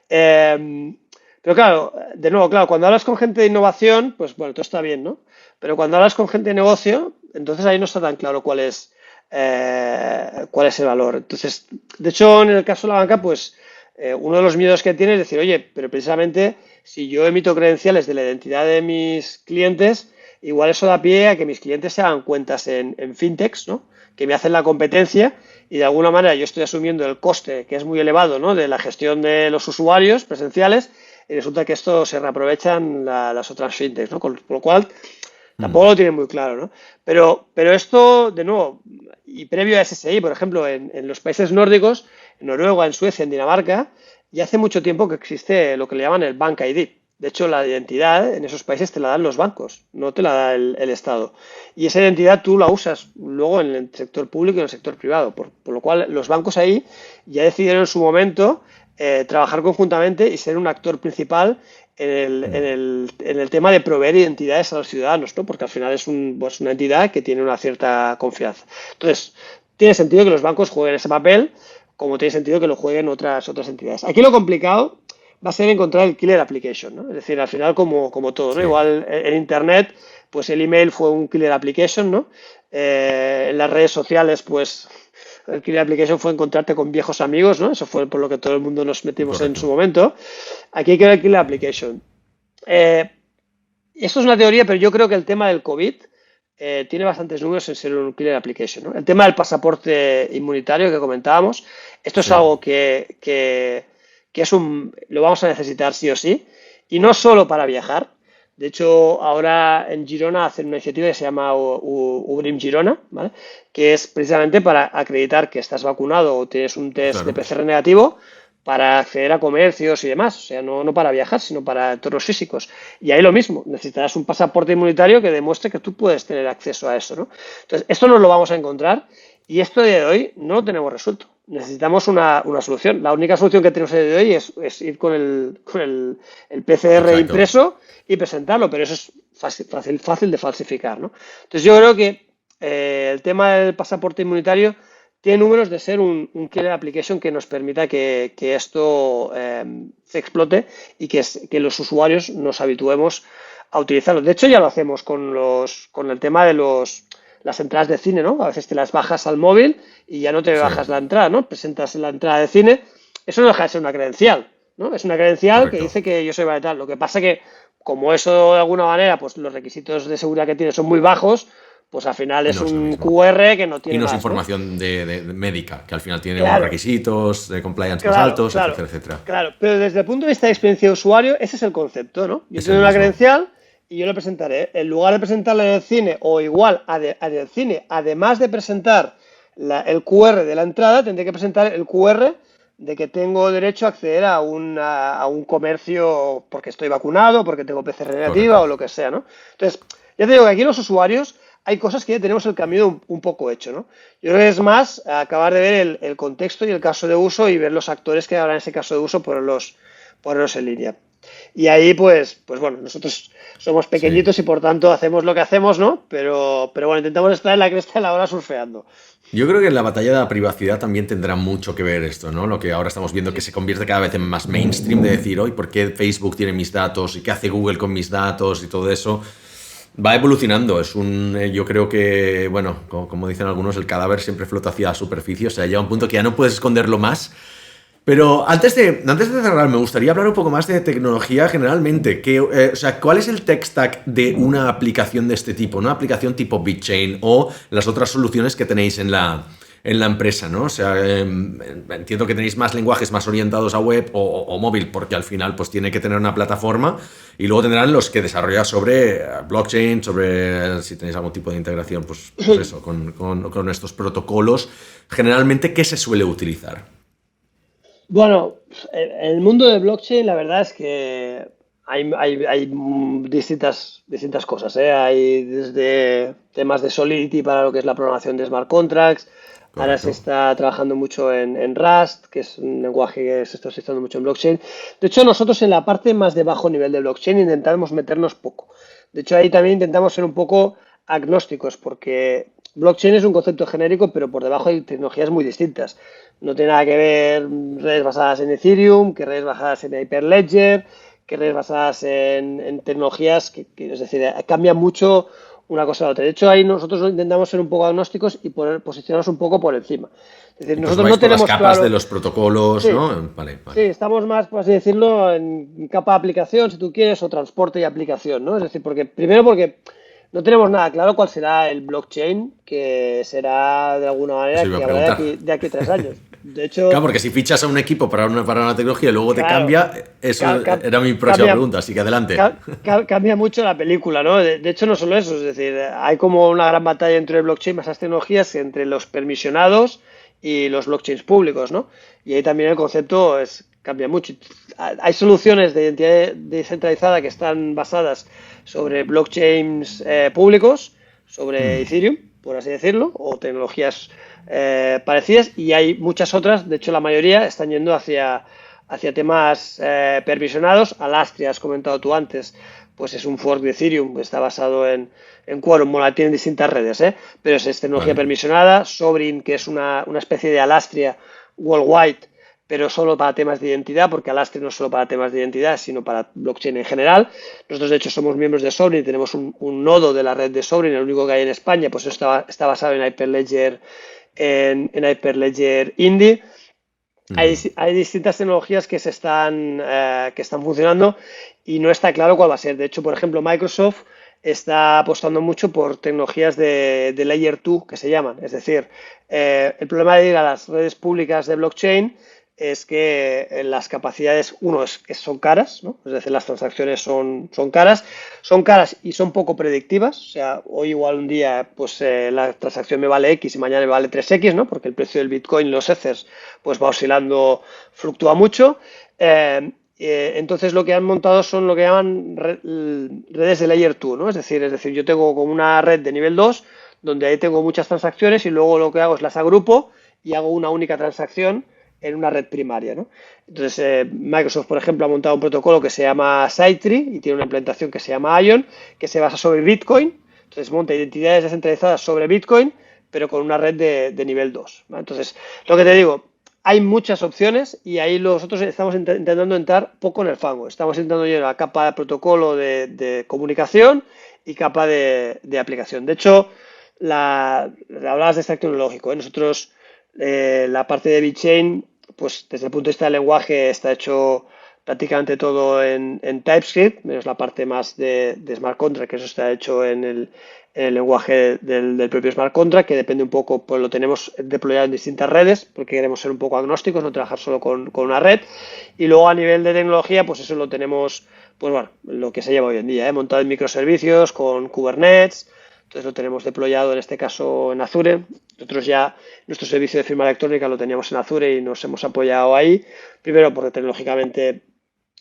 S2: Eh, pero claro, de nuevo, claro, cuando hablas con gente de innovación, pues bueno, todo está bien, ¿no? Pero cuando hablas con gente de negocio, entonces ahí no está tan claro cuál es el valor. Entonces, de hecho, en el caso de la banca, pues uno de los miedos que tiene es decir, oye, pero precisamente si yo emito credenciales de la identidad de mis clientes, igual eso da pie a que mis clientes se hagan cuentas en fintechs, ¿no? Que me hacen la competencia y de alguna manera yo estoy asumiendo el coste, que es muy elevado, ¿no? De la gestión de los usuarios presenciales y resulta que esto se reaprovechan las otras fintechs, ¿no? Con lo cual tampoco lo tienen muy claro, ¿no? Pero esto, de nuevo, y previo a SSI, por ejemplo, en los países nórdicos, en Noruega, en Suecia, en Dinamarca, ya hace mucho tiempo que existe lo que le llaman el Bank ID. De hecho, la identidad en esos países te la dan los bancos, no te la da el Estado. Y esa identidad tú la usas luego en el sector público y en el sector privado. Por lo cual, los bancos ahí ya decidieron en su momento trabajar conjuntamente y ser un actor principal en el tema de proveer identidades a los ciudadanos, ¿no? Porque al final es pues una entidad que tiene una cierta confianza. Entonces, tiene sentido que los bancos jueguen ese papel, como tiene sentido que lo jueguen otras entidades. Aquí lo complicado va a ser encontrar el killer application, ¿no? Es decir, al final como todo, ¿no?
S1: Sí,
S2: Igual en Internet, pues el email fue un killer application, ¿no? En las redes sociales, pues el killer application fue encontrarte con viejos amigos, ¿no? Eso fue por lo que todo el mundo nos metimos en su
S1: correcto.
S2: momento. Aquí hay que ver el killer application. Eh, Esto es una teoría, pero yo creo que el tema del COVID tiene bastantes números en ser un killer application, ¿no? El tema del pasaporte inmunitario que comentábamos, esto es
S1: Sí,
S2: algo que lo vamos a necesitar sí o sí, y no solo para viajar. De hecho, ahora en Girona hacen una iniciativa que se llama Ubrim Girona, ¿vale? Que es precisamente para acreditar que estás vacunado o tienes un test de
S1: claro.
S2: PCR negativo para acceder a comercios y demás. O sea, no para viajar, sino para entornos físicos. Y ahí lo mismo, necesitarás un pasaporte inmunitario que demuestre que tú puedes tener acceso a eso, ¿no? Entonces, esto no lo vamos a encontrar y esto a día de hoy no lo tenemos resuelto. Necesitamos una solución. La única solución que tenemos a día de hoy es ir con el PCR
S1: Exacto.
S2: impreso y presentarlo, pero eso es fácil de falsificar, ¿no? Entonces, yo creo que el tema del pasaporte inmunitario tiene números de ser un killer application que nos permita que esto se explote y que los usuarios nos habituemos a utilizarlo. De hecho, ya lo hacemos con el tema de las entradas de cine, ¿no? A veces te las bajas al móvil y ya no te
S1: Sí,
S2: bajas la entrada, ¿no? Presentas la entrada de cine. Eso no deja de ser una credencial, ¿no? Es una credencial que
S1: correcto.
S2: dice que yo soy tal. Lo que pasa que, como eso de alguna manera, pues los requisitos de seguridad que tiene son muy bajos, pues al final es
S1: No es lo
S2: un
S1: mismo.
S2: QR que no
S1: Y
S2: tiene
S1: no es
S2: más, ¿no?
S1: información de médica, que al final tiene unos
S2: Claro,
S1: requisitos de compliance más altos, etcétera, etcétera.
S2: claro. Pero desde el punto de vista de experiencia de usuario, ese es el concepto, ¿no? Yo
S1: Es el
S2: tengo una
S1: mismo.
S2: credencial y yo le presentaré. En lugar de presentarla en el cine o igual en el cine, además de presentar el QR de la entrada, tendré que presentar el QR de que tengo derecho a acceder a un comercio porque estoy vacunado, porque tengo PCR negativa
S1: Correcto.
S2: o lo que sea, ¿no? Entonces, ya te digo que aquí los usuarios hay cosas que ya tenemos el camino un poco hecho, ¿no? Yo creo que es más acabar de ver el contexto y el caso de uso y ver los actores que habrá en ese caso de uso ponerlos en línea. Y ahí, pues bueno, nosotros somos
S1: Sí.
S2: pequeñitos y por tanto hacemos lo que hacemos, ¿no? Pero bueno, intentamos estar en la cresta de la ola surfeando.
S1: Yo creo que en la batalla de la privacidad también tendrá mucho que ver esto, ¿no? Lo que ahora estamos viendo que
S2: Sí.
S1: se convierte cada vez en más mainstream de decir, hoy, ¿por qué Facebook tiene mis datos? ¿Y qué hace Google con mis datos? Y todo eso. Va evolucionando. Yo creo que, bueno, como dicen algunos, el cadáver siempre flota hacia la superficie. O sea, llega un punto que ya no puedes esconderlo más. Pero antes de cerrar, me gustaría hablar un poco más de tecnología generalmente. O sea, ¿cuál es el tech stack de una aplicación de este tipo? Una aplicación tipo BitChain o las otras soluciones que tenéis en la empresa, ¿no? O sea, entiendo que tenéis más lenguajes más orientados a web o móvil, porque al final pues tiene que tener una plataforma y luego tendrán los que desarrollar sobre blockchain, sobre si tenéis algún tipo de integración, pues eso, con estos protocolos. Generalmente, ¿qué se suele utilizar?
S2: Bueno, el mundo de blockchain, la verdad es que hay distintas cosas, ¿eh? Hay desde temas de Solidity para lo que es la programación de smart contracts. Ahora se
S1: Correcto.
S2: está trabajando mucho en Rust, que es un lenguaje que se está utilizando mucho en blockchain. De hecho, nosotros en la parte más de bajo nivel de blockchain intentamos meternos poco. De hecho, ahí también intentamos ser un poco agnósticos, porque blockchain es un concepto genérico, pero por debajo hay tecnologías muy distintas. No tiene nada que ver redes basadas en Ethereum, que redes basadas en Hyperledger, que redes basadas en tecnologías es decir, cambia mucho una cosa a la otra. De hecho, ahí nosotros intentamos ser un poco agnósticos y posicionarnos un poco por encima. Es decir,
S1: Incluso
S2: nosotros
S1: vais
S2: no
S1: por las
S2: tenemos
S1: capas de
S2: claro.
S1: los protocolos,
S2: Sí,
S1: ¿no? Vale,
S2: sí,
S1: vale.
S2: estamos más, por así decirlo, en capa de aplicación, si tú quieres, o transporte y aplicación, ¿no? Es decir, porque no tenemos nada claro cuál será el blockchain, que será de alguna
S1: Eso
S2: manera
S1: iba a
S2: que habrá de
S1: preguntar.
S2: aquí, de aquí a 3 años. De
S1: Claro,
S2: hecho,
S1: porque si fichas a un equipo para una tecnología y luego te
S2: claro,
S1: cambia, eso era mi próxima
S2: cambia,
S1: pregunta, así que adelante.
S2: cambia mucho la película, ¿no? De hecho, no solo eso, es decir, hay como una gran batalla entre el blockchain y esas tecnologías, entre los permisionados y los blockchains públicos, ¿no? Y ahí también el concepto cambia mucho. Hay soluciones de identidad descentralizada que están basadas sobre blockchains públicos, sobre
S1: Hmm.
S2: Ethereum, por así decirlo, o tecnologías parecidas, y hay muchas otras, de hecho la mayoría están yendo hacia temas permisionados. Alastria, has comentado tú antes, pues es un fork de Ethereum, está basado en Quorum, bueno, tienen distintas redes, pero es tecnología
S1: Vale.
S2: permisionada. Sobrin, que es una especie de Alastria worldwide, pero solo para temas de identidad, porque Alastria no es solo para temas de identidad, sino para blockchain en general. Nosotros, de hecho, somos miembros de Sobrin, tenemos un nodo de la red de Sobrin, el único que hay en España, pues está basado en Hyperledger, en Hyperledger Indy.
S1: Ujú.
S2: Hay distintas tecnologías que están funcionando y no está claro cuál va a ser. De hecho, por ejemplo, Microsoft está apostando mucho por tecnologías de Layer 2 que se llaman. Es decir, el problema de ir a las redes públicas de blockchain es que las capacidades, uno, es que son caras, ¿no? Es decir, las transacciones son caras y son poco predictivas. O sea, hoy igual un día pues la transacción me vale X y mañana me vale 3X, ¿no? Porque el precio del Bitcoin, los Ethers, pues va oscilando, fluctúa mucho. Entonces lo que han montado son lo que llaman redes de Layer 2, ¿no? Es decir, yo tengo como una red de nivel 2 donde ahí tengo muchas transacciones y luego lo que hago es las agrupo y hago una única transacción en una red primaria, ¿no? Entonces, Microsoft, por ejemplo, ha montado un protocolo que se llama Sitetree y tiene una implementación que se llama Ion, que se basa sobre Bitcoin. Entonces, monta identidades descentralizadas sobre Bitcoin, pero con una red de nivel 2, ¿no? Entonces, lo que te digo, hay muchas opciones y ahí nosotros estamos intentando entrar poco en el fango. Estamos intentando llegar a la capa de protocolo de comunicación y capa de aplicación. De hecho, hablabas de stack tecnológico, ¿eh? Nosotros, la parte de BitChain, pues desde el punto de vista del lenguaje está hecho prácticamente todo en TypeScript, menos la parte más de Smart Contract, que eso está hecho en el lenguaje del propio Smart Contract, que depende un poco, pues lo tenemos deployado en distintas redes, porque queremos ser un poco agnósticos, no trabajar solo con una red. Y luego a nivel de tecnología, pues eso lo tenemos, pues bueno, lo que se lleva hoy en día, montado en microservicios, con Kubernetes. Entonces lo tenemos deployado en este caso en Azure. Nosotros ya nuestro servicio de firma electrónica lo teníamos en Azure y nos hemos apoyado ahí. Primero porque tecnológicamente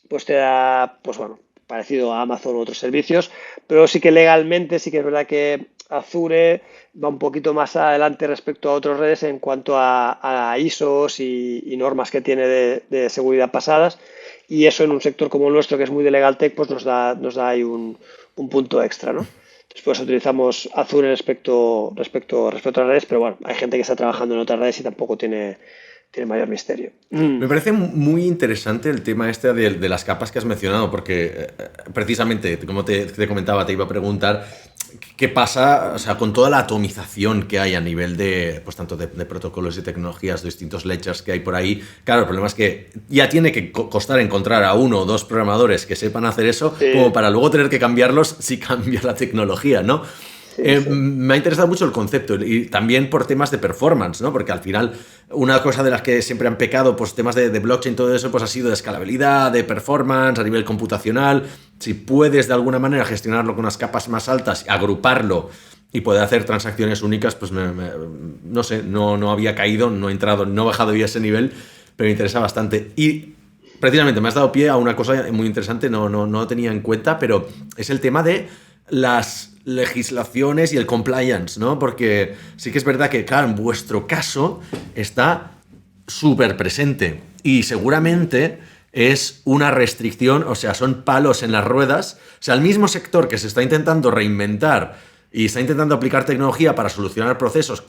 S2: pues te da, pues bueno, parecido a Amazon u otros servicios, pero sí que legalmente sí que es verdad que Azure va un poquito más adelante respecto a otras redes en cuanto a ISOs y normas que tiene de seguridad pasadas, y eso en un sector como el nuestro, que es muy de legal tech, pues nos da ahí un punto extra, ¿no? Después utilizamos Azure respecto a otras redes, pero bueno, hay gente que está trabajando en otras redes y tampoco tiene mayor misterio.
S1: Me parece muy interesante el tema este de las capas que has mencionado, porque precisamente, como te comentaba, te iba a preguntar qué pasa, o sea, con toda la atomización que hay a nivel de, pues tanto de protocolos y tecnologías, de distintos ledgers que hay por ahí. Claro, el problema es que ya tiene que costar encontrar a uno o dos programadores que sepan hacer eso, como
S2: Sí,
S1: para luego tener que cambiarlos si cambia la tecnología, ¿no?
S2: sí, sí.
S1: Me ha interesado mucho el concepto y también por temas de performance, ¿no? Porque al final una cosa de las que siempre han pecado, pues temas de blockchain, todo eso, pues ha sido de escalabilidad, de performance a nivel computacional. Si puedes de alguna manera gestionarlo con unas capas más altas, agruparlo y poder hacer transacciones únicas, pues no sé, no había caído, no he entrado, no he bajado ya ese nivel, pero me interesa bastante. Y precisamente me has dado pie a una cosa muy interesante, no lo tenía en cuenta, pero es el tema de las legislaciones y el compliance, ¿no? Porque sí que es verdad que, claro, en vuestro caso está súper presente y seguramente es una restricción, o sea, son palos en las ruedas. O sea, el mismo sector que se está intentando reinventar y está intentando aplicar tecnología para solucionar procesos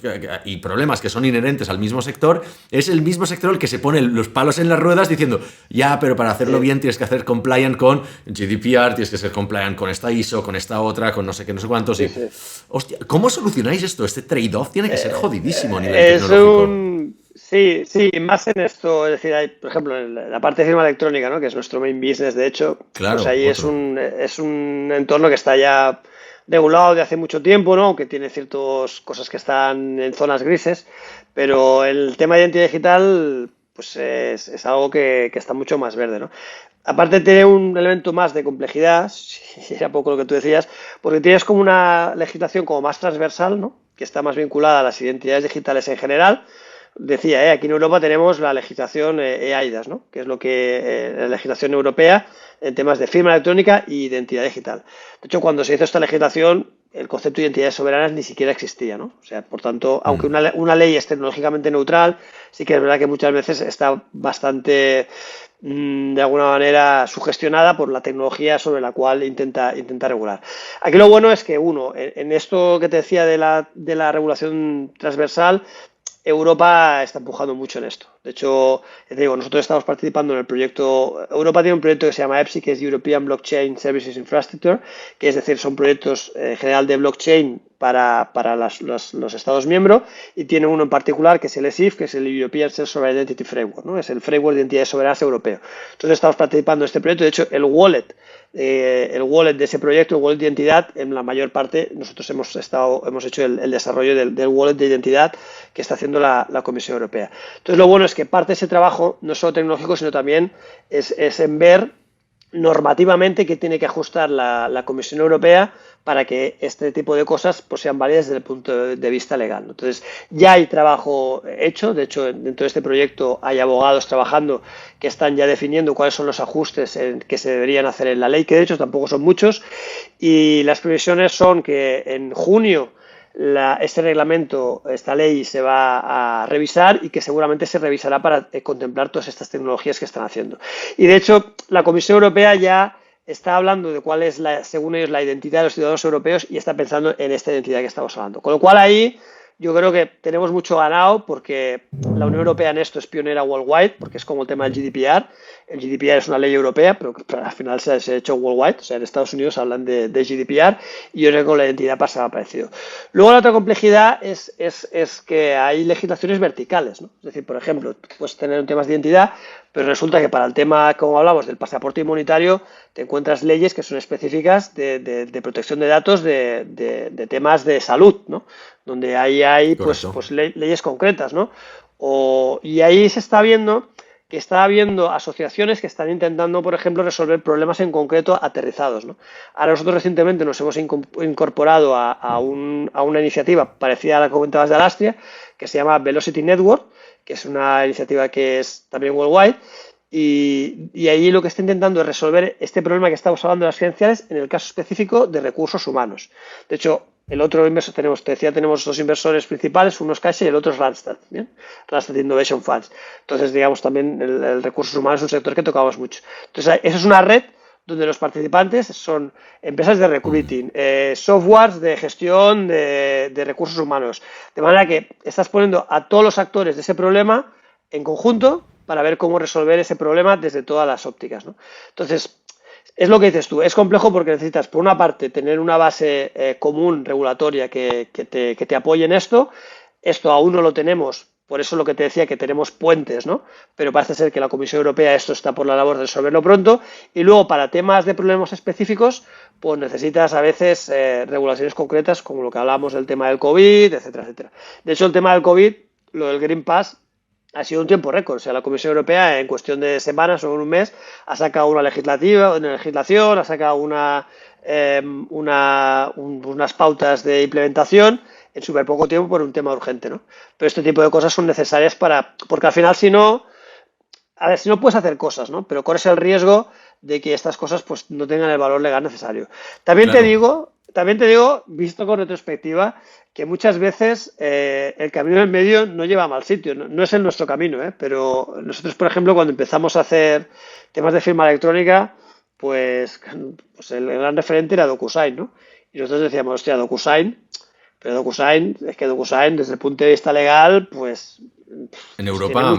S1: y problemas que son inherentes al mismo sector, es el mismo sector el que se pone los palos en las ruedas diciendo, ya, pero para hacerlo bien tienes que hacer compliant con GDPR, tienes que ser compliant con esta ISO, con esta otra, con no sé qué, no sé cuántos.
S2: Sí, sí.
S1: Hostia, ¿cómo solucionáis esto? Este trade-off tiene que ser jodidísimo a nivel tecnológico.
S2: Sí, más en esto, es decir, hay, por ejemplo, en la parte de firma electrónica, ¿no? Que es nuestro main business, de hecho, pues
S1: Claro,
S2: ahí
S1: otro.
S2: es un entorno que está ya regulado de hace mucho tiempo, ¿no? Que tiene ciertas cosas que están en zonas grises, pero el tema de identidad digital, pues es algo que está mucho más verde, ¿no? Aparte tiene un elemento más de complejidad, si era poco lo que tú decías, porque tienes como una legislación como más transversal, ¿no? Que está más vinculada a las identidades digitales en general. Decía, aquí en Europa tenemos la legislación eIDAS, ¿no? Que es lo que la legislación europea en temas de firma electrónica y identidad digital. De hecho, cuando se hizo esta legislación, el concepto de identidades soberanas ni siquiera existía, ¿no? O sea, por tanto, aunque una ley es tecnológicamente neutral, sí que es verdad que muchas veces está bastante, de alguna manera, sugestionada por la tecnología sobre la cual intenta regular. Aquí lo bueno es que, uno, en esto que te decía de la regulación transversal, Europa está empujando mucho en esto. De hecho, te digo, nosotros estamos participando en el proyecto. Europa tiene un proyecto que se llama EPSI, que es European Blockchain Services Infrastructure, que es decir, son proyectos en general de blockchain para los Estados miembros, y tiene uno en particular que es el ESIF, que es el European Sovereign Identity Framework, ¿no? Es el framework de identidades soberanas europeo. Entonces estamos participando en este proyecto. De hecho, el wallet de ese proyecto, el wallet de identidad, en la mayor parte nosotros hemos hecho el desarrollo del wallet de identidad que está haciendo la Comisión Europea. Entonces lo bueno es que parte de ese trabajo no es solo tecnológico, sino también es en ver normativamente qué tiene que ajustar la Comisión Europea para que este tipo de cosas pues, sean válidas desde el punto de vista legal. Entonces, ya hay trabajo hecho. De hecho, dentro de este proyecto hay abogados trabajando que están ya definiendo cuáles son los ajustes que se deberían hacer en la ley, que de hecho tampoco son muchos, y las previsiones son que en junio este reglamento, esta ley se va a revisar y que seguramente se revisará para contemplar todas estas tecnologías que están haciendo. Y de hecho, la Comisión Europea ya está hablando de cuál es, según ellos, la identidad de los ciudadanos europeos y está pensando en esta identidad que estamos hablando. Con lo cual ahí yo creo que tenemos mucho ganado porque la Unión Europea en esto es pionera worldwide, porque es como el tema del GDPR. El GDPR es una ley europea, pero al final se ha hecho worldwide. O sea, en Estados Unidos hablan de GDPR y yo creo que con la identidad pasaba parecido. Luego la otra complejidad es que hay legislaciones verticales, ¿no? Es decir, por ejemplo, puedes tener temas de identidad, pero resulta que para el tema, como hablamos, del pasaporte inmunitario, te encuentras leyes que son específicas de protección de datos de temas de salud, ¿no? Donde ahí hay pues leyes concretas, ¿no? Y ahí se está viendo que está habiendo asociaciones que están intentando, por ejemplo, resolver problemas en concreto aterrizados, ¿no? Ahora nosotros recientemente nos hemos incorporado a una iniciativa parecida a la que comentabas de Alastria, que se llama Velocity Network, que es una iniciativa que es también worldwide, y ahí lo que está intentando es resolver este problema que estamos hablando de las credenciales en el caso específico de recursos humanos. De hecho, el otro inversor, tenemos dos inversores principales, uno es Caixa y el otro es Randstad, ¿bien? Randstad Innovation Funds. Entonces, digamos, también el recursos humanos es un sector que tocamos mucho. Entonces, esa es una red donde los participantes son empresas de recruiting, softwares de gestión de recursos humanos. De manera que estás poniendo a todos los actores de ese problema en conjunto para ver cómo resolver ese problema desde todas las ópticas, ¿no? Entonces, es lo que dices tú, es complejo porque necesitas, por una parte, tener una base común regulatoria que te apoye en esto. Esto aún no lo tenemos, por eso lo que te decía, que tenemos puentes, ¿no? Pero parece ser que la Comisión Europea esto está por la labor de resolverlo pronto. Y luego, para temas de problemas específicos, pues necesitas a veces regulaciones concretas, como lo que hablamos del tema del COVID, etcétera, etcétera. De hecho, el tema del COVID, lo del Green Pass, ha sido un tiempo récord. O sea, la Comisión Europea en cuestión de semanas o en un mes ha sacado una legislación, ha sacado unas pautas de implementación en súper poco tiempo por un tema urgente, ¿no? Pero este tipo de cosas son necesarias porque al final, si no, a ver, si no puedes hacer cosas, ¿no? Pero corres el riesgo de que estas cosas pues no tengan el valor legal necesario.
S1: Claro,
S2: También te digo, visto con retrospectiva, que muchas veces el camino en medio no lleva a mal sitio, no es el nuestro camino, ¿eh? Pero nosotros, por ejemplo, cuando empezamos a hacer temas de firma electrónica, pues el gran referente era DocuSign, ¿no? Y nosotros decíamos, hostia, DocuSign, pero DocuSign, es que DocuSign desde el punto de vista legal,
S1: en
S2: pues
S1: Europa,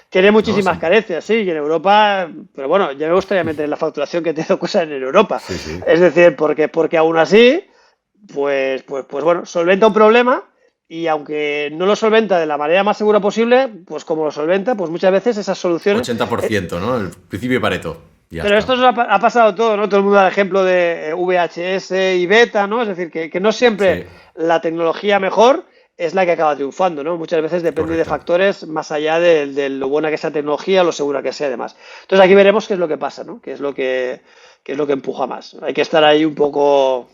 S2: tiene
S1: ¿no?
S2: muchísimas carencias, sí, y en Europa, pero bueno, ya me gustaría meter la facturación que tiene DocuSign en Europa.
S1: Sí, sí,
S2: Es decir, porque aún así, pues bueno, solventa un problema y aunque no lo solventa de la manera más segura posible, pues como lo solventa, pues muchas veces esas soluciones.
S1: 80%, ¿no? El principio de Pareto. Ya
S2: Pero
S1: está.
S2: esto ha pasado todo, ¿no? Todo el mundo da el ejemplo de VHS y Beta, ¿no? Es decir, que no siempre
S1: Sí,
S2: la tecnología mejor es la que acaba triunfando, ¿no? Muchas veces depende de
S1: correcto.
S2: factores más allá de lo buena que sea tecnología, lo segura que sea, además. Entonces aquí veremos qué es lo que pasa, ¿no? Qué es lo que empuja más. Hay que estar ahí un poco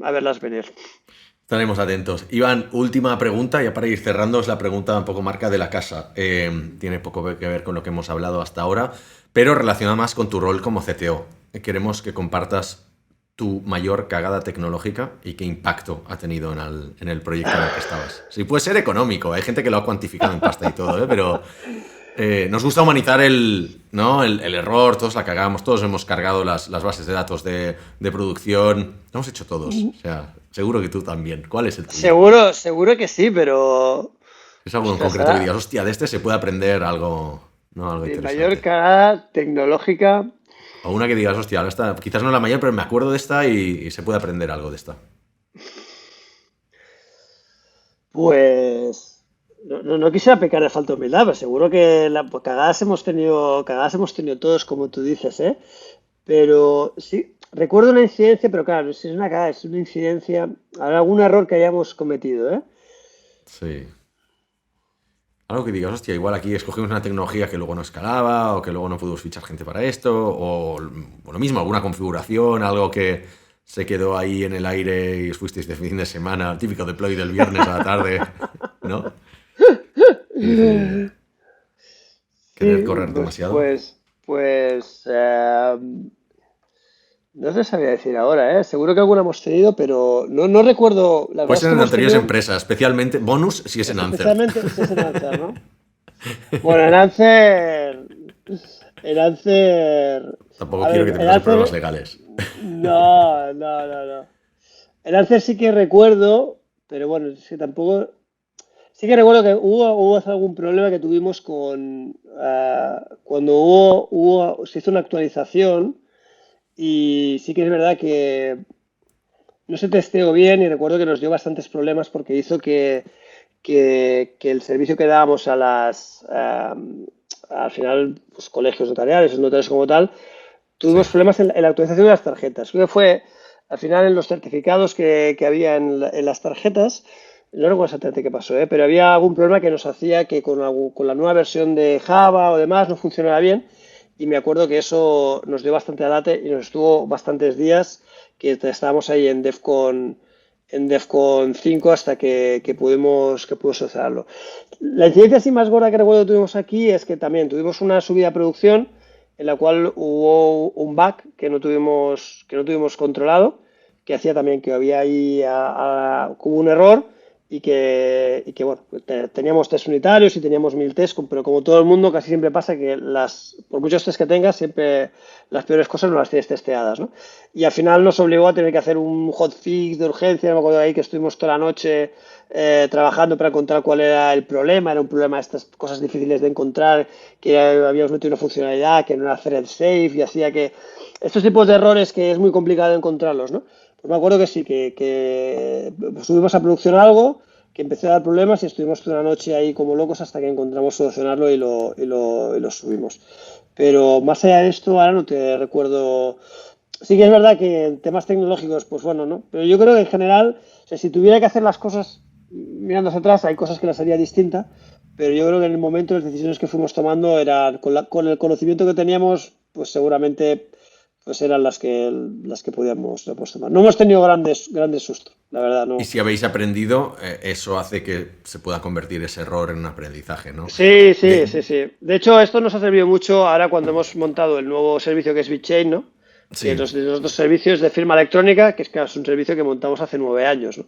S2: a verlas venir.
S1: Estaremos atentos. Iván, última pregunta, ya para ir cerrando, es la pregunta un poco marca de la casa. Tiene poco que ver con lo que hemos hablado hasta ahora, pero relacionada más con tu rol como CTO. Queremos que compartas tu mayor cagada tecnológica y qué impacto ha tenido en el proyecto en el que estabas. Sí, puede ser económico, hay gente que lo ha cuantificado en pasta y todo, ¿eh? Pero nos gusta humanizar ¿no? el error, todos la cagamos, todos hemos cargado las bases de datos de producción, lo hemos hecho todos, o sea, seguro que tú también. ¿Cuál es el tuyo?
S2: Seguro que sí, pero.
S1: ¿Es algo en
S2: Ostras,
S1: concreto que
S2: ahora,
S1: digas, hostia, de este se puede aprender algo, ¿no? Algo
S2: mi mayor
S1: interesante?
S2: cagada tecnológica,
S1: O una que digas, hostia, ahora esta, quizás no es la mayor, pero me acuerdo de esta y se puede aprender algo de esta.
S2: pues. No quisiera pecar de falta de humildad, pero seguro que pues, cagadas hemos tenido todos, como tú dices, ¿eh? Pero sí, recuerdo una incidencia, pero claro, si es una cagada, es una incidencia, habrá algún error que hayamos cometido, ¿eh?
S1: Sí. Algo que digas, hostia, igual aquí escogimos una tecnología que luego no escalaba, o que luego no pudimos fichar gente para esto, o lo mismo, alguna configuración, algo que se quedó ahí en el aire y os fuisteis de fin de semana, típico deploy del viernes a la tarde, ¿no? Y querer
S2: Sí,
S1: correr demasiado.
S2: no te sabía decir ahora, ¿eh? Seguro que alguna hemos tenido, pero no recuerdo, la verdad
S1: Puede
S2: es
S1: ser
S2: que
S1: en
S2: hemos
S1: anteriores
S2: tenido,
S1: empresas, especialmente bonus si es en Answer.
S2: especialmente si es en Ancer, ¿no? Bueno, en Ancer,
S1: Tampoco
S2: a
S1: quiero que
S2: ver,
S1: te
S2: en
S1: metas en problemas
S2: Ancer,
S1: legales.
S2: no. En Ancer sí que recuerdo, pero bueno, es que tampoco. Sí que recuerdo que hubo algún problema que tuvimos cuando se hizo una actualización y sí que es verdad que no se testeó bien y recuerdo que nos dio bastantes problemas porque hizo que el servicio que dábamos al final, pues colegios notariales, notarios como tal, tuvimos
S1: Sí.
S2: problemas en la actualización de las tarjetas. Creo que fue al final en los certificados que había en las tarjetas, no recuerdo exactamente qué pasó, ¿eh? Pero había algún problema que nos hacía que con la nueva versión de Java o demás no funcionaba bien. Y me acuerdo que eso nos dio bastante alate y nos estuvo bastantes días que estábamos ahí en DEFCON 5 hasta que pudimos solucionarlo. La incidencia así más gorda que recuerdo que tuvimos aquí es que también tuvimos una subida de producción en la cual hubo un bug que no tuvimos controlado, que hacía también que había ahí como un error y que bueno, teníamos test unitarios y teníamos 1000 tests, pero como todo el mundo casi siempre pasa que por muchos test que tengas, siempre las peores cosas no las tienes testeadas, ¿no? Y al final nos obligó a tener que hacer un hotfix de urgencia, no me acuerdo de ahí que estuvimos toda la noche trabajando para encontrar cuál era el problema. Era un problema de estas cosas difíciles de encontrar, que habíamos metido una funcionalidad que no era thread safe y hacía que estos tipos de errores que es muy complicado encontrarlos, ¿no? Pues me acuerdo que sí, que subimos a producción algo que empezó a dar problemas y estuvimos toda la noche ahí como locos hasta que encontramos solucionarlo y lo subimos. Pero más allá de esto, ahora no te recuerdo. Sí que es verdad que en temas tecnológicos, pues bueno, ¿no? Pero yo creo que en general, o sea, si tuviera que hacer las cosas mirando hacia atrás, hay cosas que las haría distinta, pero yo creo que en el momento las decisiones que fuimos tomando eran, con el conocimiento que teníamos, pues seguramente pues eran las que podíamos tomar. No hemos tenido grandes sustos, la verdad, no.
S1: Y si habéis aprendido, eso hace que se pueda convertir ese error en un aprendizaje, ¿no?
S2: Sí,
S1: De-
S2: sí, sí, sí. De hecho, esto nos ha servido mucho ahora cuando hemos montado el nuevo servicio que es BitChain, ¿no? Que
S1: sí,
S2: los dos servicios de firma electrónica, que es, claro, es un servicio que montamos hace 9 años, ¿no?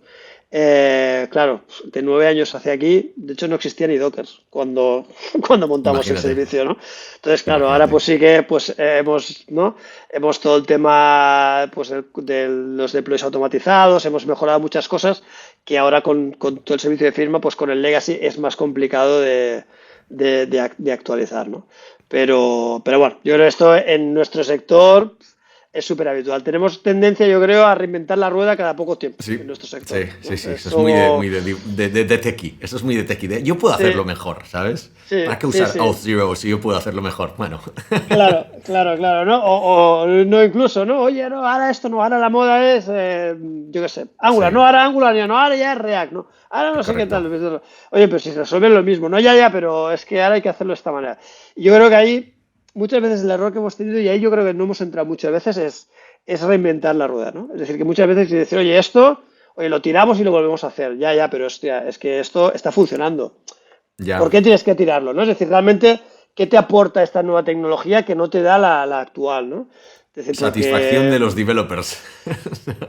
S2: Claro, de 9 años hacia aquí, de hecho no existía ni Docker cuando, cuando montamos el
S1: imagínate,
S2: servicio, ¿no? Entonces, claro, ahora
S1: imagínate.
S2: pues sí que pues hemos, ¿no? Hemos todo el tema pues de los deploys automatizados, hemos mejorado muchas cosas que ahora con todo el servicio de firma, pues con el legacy es más complicado de actualizar, ¿no? Pero bueno, yo creo que esto en nuestro sector es súper habitual. Tenemos tendencia, yo creo, a reinventar la rueda cada poco tiempo
S1: Sí,
S2: en nuestro
S1: sí,
S2: sector,
S1: sí,
S2: ¿no?
S1: sí,
S2: Es
S1: eso es muy de,
S2: como...
S1: muy de techie, eso es muy de techie. Yo puedo hacerlo
S2: Sí,
S1: mejor, ¿sabes?
S2: sí,
S1: ¿Para qué
S2: sí,
S1: usar
S2: sí.
S1: Auth0 si yo puedo hacerlo mejor? Bueno,
S2: Claro, claro, claro, ¿no? O no incluso, ¿no? Oye, no, ahora esto no, ahora la moda es, yo qué sé,
S1: sí,
S2: Angular, no, ahora Angular ya no, ahora ya es React, ¿no? Ahora no sé qué
S1: correcto.
S2: tal. Oye, pero si se resuelven lo mismo, no, ya, ya, pero es que ahora hay que hacerlo de esta manera. Y yo creo que ahí, muchas veces el error que hemos tenido, y ahí yo creo que no hemos entrado muchas veces, es reinventar la rueda, ¿no? Es decir, que muchas veces decir, oye, esto, oye, lo tiramos y lo volvemos a hacer, ya, ya, pero hostia, es que esto está funcionando. ¿Por
S1: Ya.
S2: qué tienes que tirarlo? ¿No? Es decir, realmente, ¿qué te aporta esta nueva tecnología que no te da la actual? ¿no? Es decir,
S1: Satisfacción
S2: porque
S1: de los developers.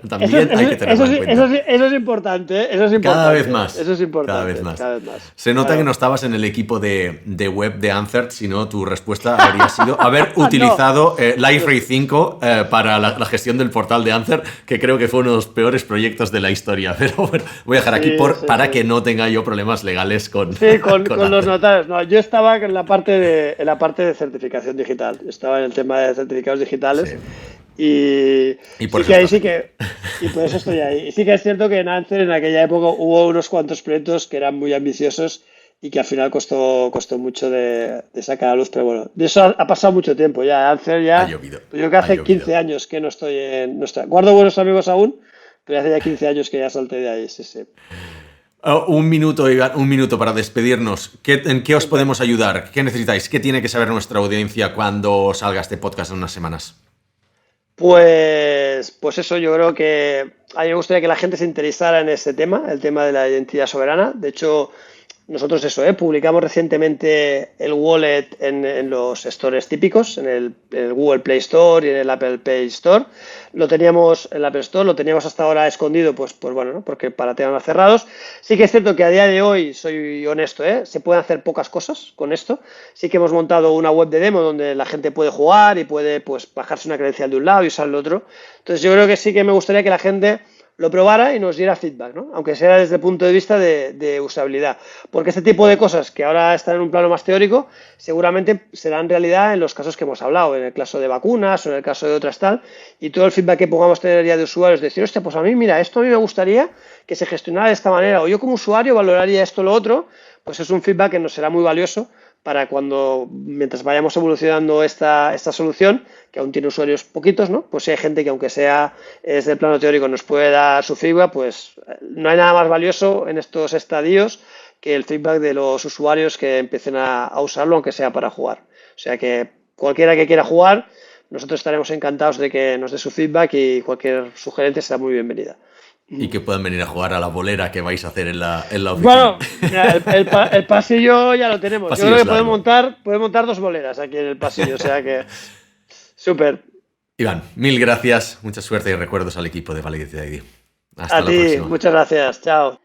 S1: También hay que tenerla en cuenta.
S2: eso es importante, ¿eh? Eso es
S1: Cada vez
S2: importante,
S1: más,
S2: eso es
S1: cada vez
S2: importante,
S1: más.
S2: cada vez más.
S1: Se nota que no
S2: Claro.
S1: estabas en el equipo de web de Ansert, sino tu respuesta habría sido haber
S2: No,
S1: utilizado LiveRay 5 para la gestión del portal de Ansert, que creo que fue uno de los peores proyectos de la historia. Pero bueno, voy a dejar aquí
S2: sí, sí,
S1: para que
S2: sí.
S1: no tenga yo problemas legales con,
S2: Sí,
S1: con
S2: con los
S1: Ansert.
S2: notarios. No, yo estaba en la parte de certificación digital. Estaba en el tema de certificados
S1: Sí.
S2: digitales y
S1: Y por
S2: sí
S1: eso
S2: que ahí
S1: estás
S2: sí
S1: aquí.
S2: que, y por eso estoy ahí. Y sí que es cierto que en Ancer en aquella época hubo unos cuantos proyectos que eran muy ambiciosos y que al final costó mucho de sacar a luz, pero bueno, de eso ha pasado mucho tiempo ya. Ancer
S1: Ha
S2: ya,
S1: llovido,
S2: pues yo que
S1: ha
S2: hace
S1: llovido.
S2: 15 años que no estoy en nuestra. Guardo buenos amigos aún, pero hace ya 15 años que ya salté de ahí, sí, sí.
S1: Un minuto, Iván, un minuto para despedirnos. ¿En qué os
S2: Súper.
S1: podemos ayudar? ¿Qué necesitáis? ¿Qué tiene que saber nuestra audiencia cuando salga este podcast en unas semanas?
S2: Pues eso, yo creo que a mí me gustaría que la gente se interesara en este tema, el tema de la identidad soberana. De hecho, nosotros eso, publicamos recientemente el wallet en los stores típicos, en el Google Play Store y en el Apple Play Store. Lo teníamos en el Apple Store, lo teníamos hasta ahora escondido, pues bueno, ¿no? Porque para temas cerrados. Sí que es cierto que a día de hoy, soy honesto, se pueden hacer pocas cosas con esto. Sí que hemos montado una web de demo donde la gente puede jugar y puede pues bajarse una credencial de un lado y usar el otro. Entonces yo creo que sí que me gustaría que la gente lo probara y nos diera feedback, ¿no? Aunque sea desde el punto de vista de usabilidad. Porque este tipo de cosas que ahora están en un plano más teórico, seguramente serán realidad en los casos que hemos hablado, en el caso de vacunas o en el caso de otras tal, y todo el feedback que podamos tener ya de usuarios, decir, hostia, pues a mí, mira, esto a mí me gustaría que se gestionara de esta manera, o yo como usuario valoraría esto o lo otro, pues es un feedback que nos será muy valioso para mientras vayamos evolucionando esta solución, que aún tiene usuarios poquitos, ¿no? Pues si hay gente que aunque sea desde el plano teórico nos puede dar su feedback, pues no hay nada más valioso en estos estadios que el feedback de los usuarios que empiecen a usarlo, aunque sea para jugar. O sea que cualquiera que quiera jugar, nosotros estaremos encantados de que nos dé su feedback y cualquier sugerencia será muy bienvenida.
S1: Y que puedan venir a jugar a la bolera que vais a hacer en la oficina.
S2: Bueno, mira, el pasillo ya lo tenemos. Yo
S1: Pasillo
S2: creo
S1: es
S2: que
S1: largo.
S2: podemos montar dos boleras aquí en el pasillo, o sea que súper.
S1: Iván, mil gracias, mucha suerte y recuerdos al equipo de Validity ID. Hasta
S2: A
S1: la
S2: ti,
S1: próxima.
S2: muchas gracias. Chao.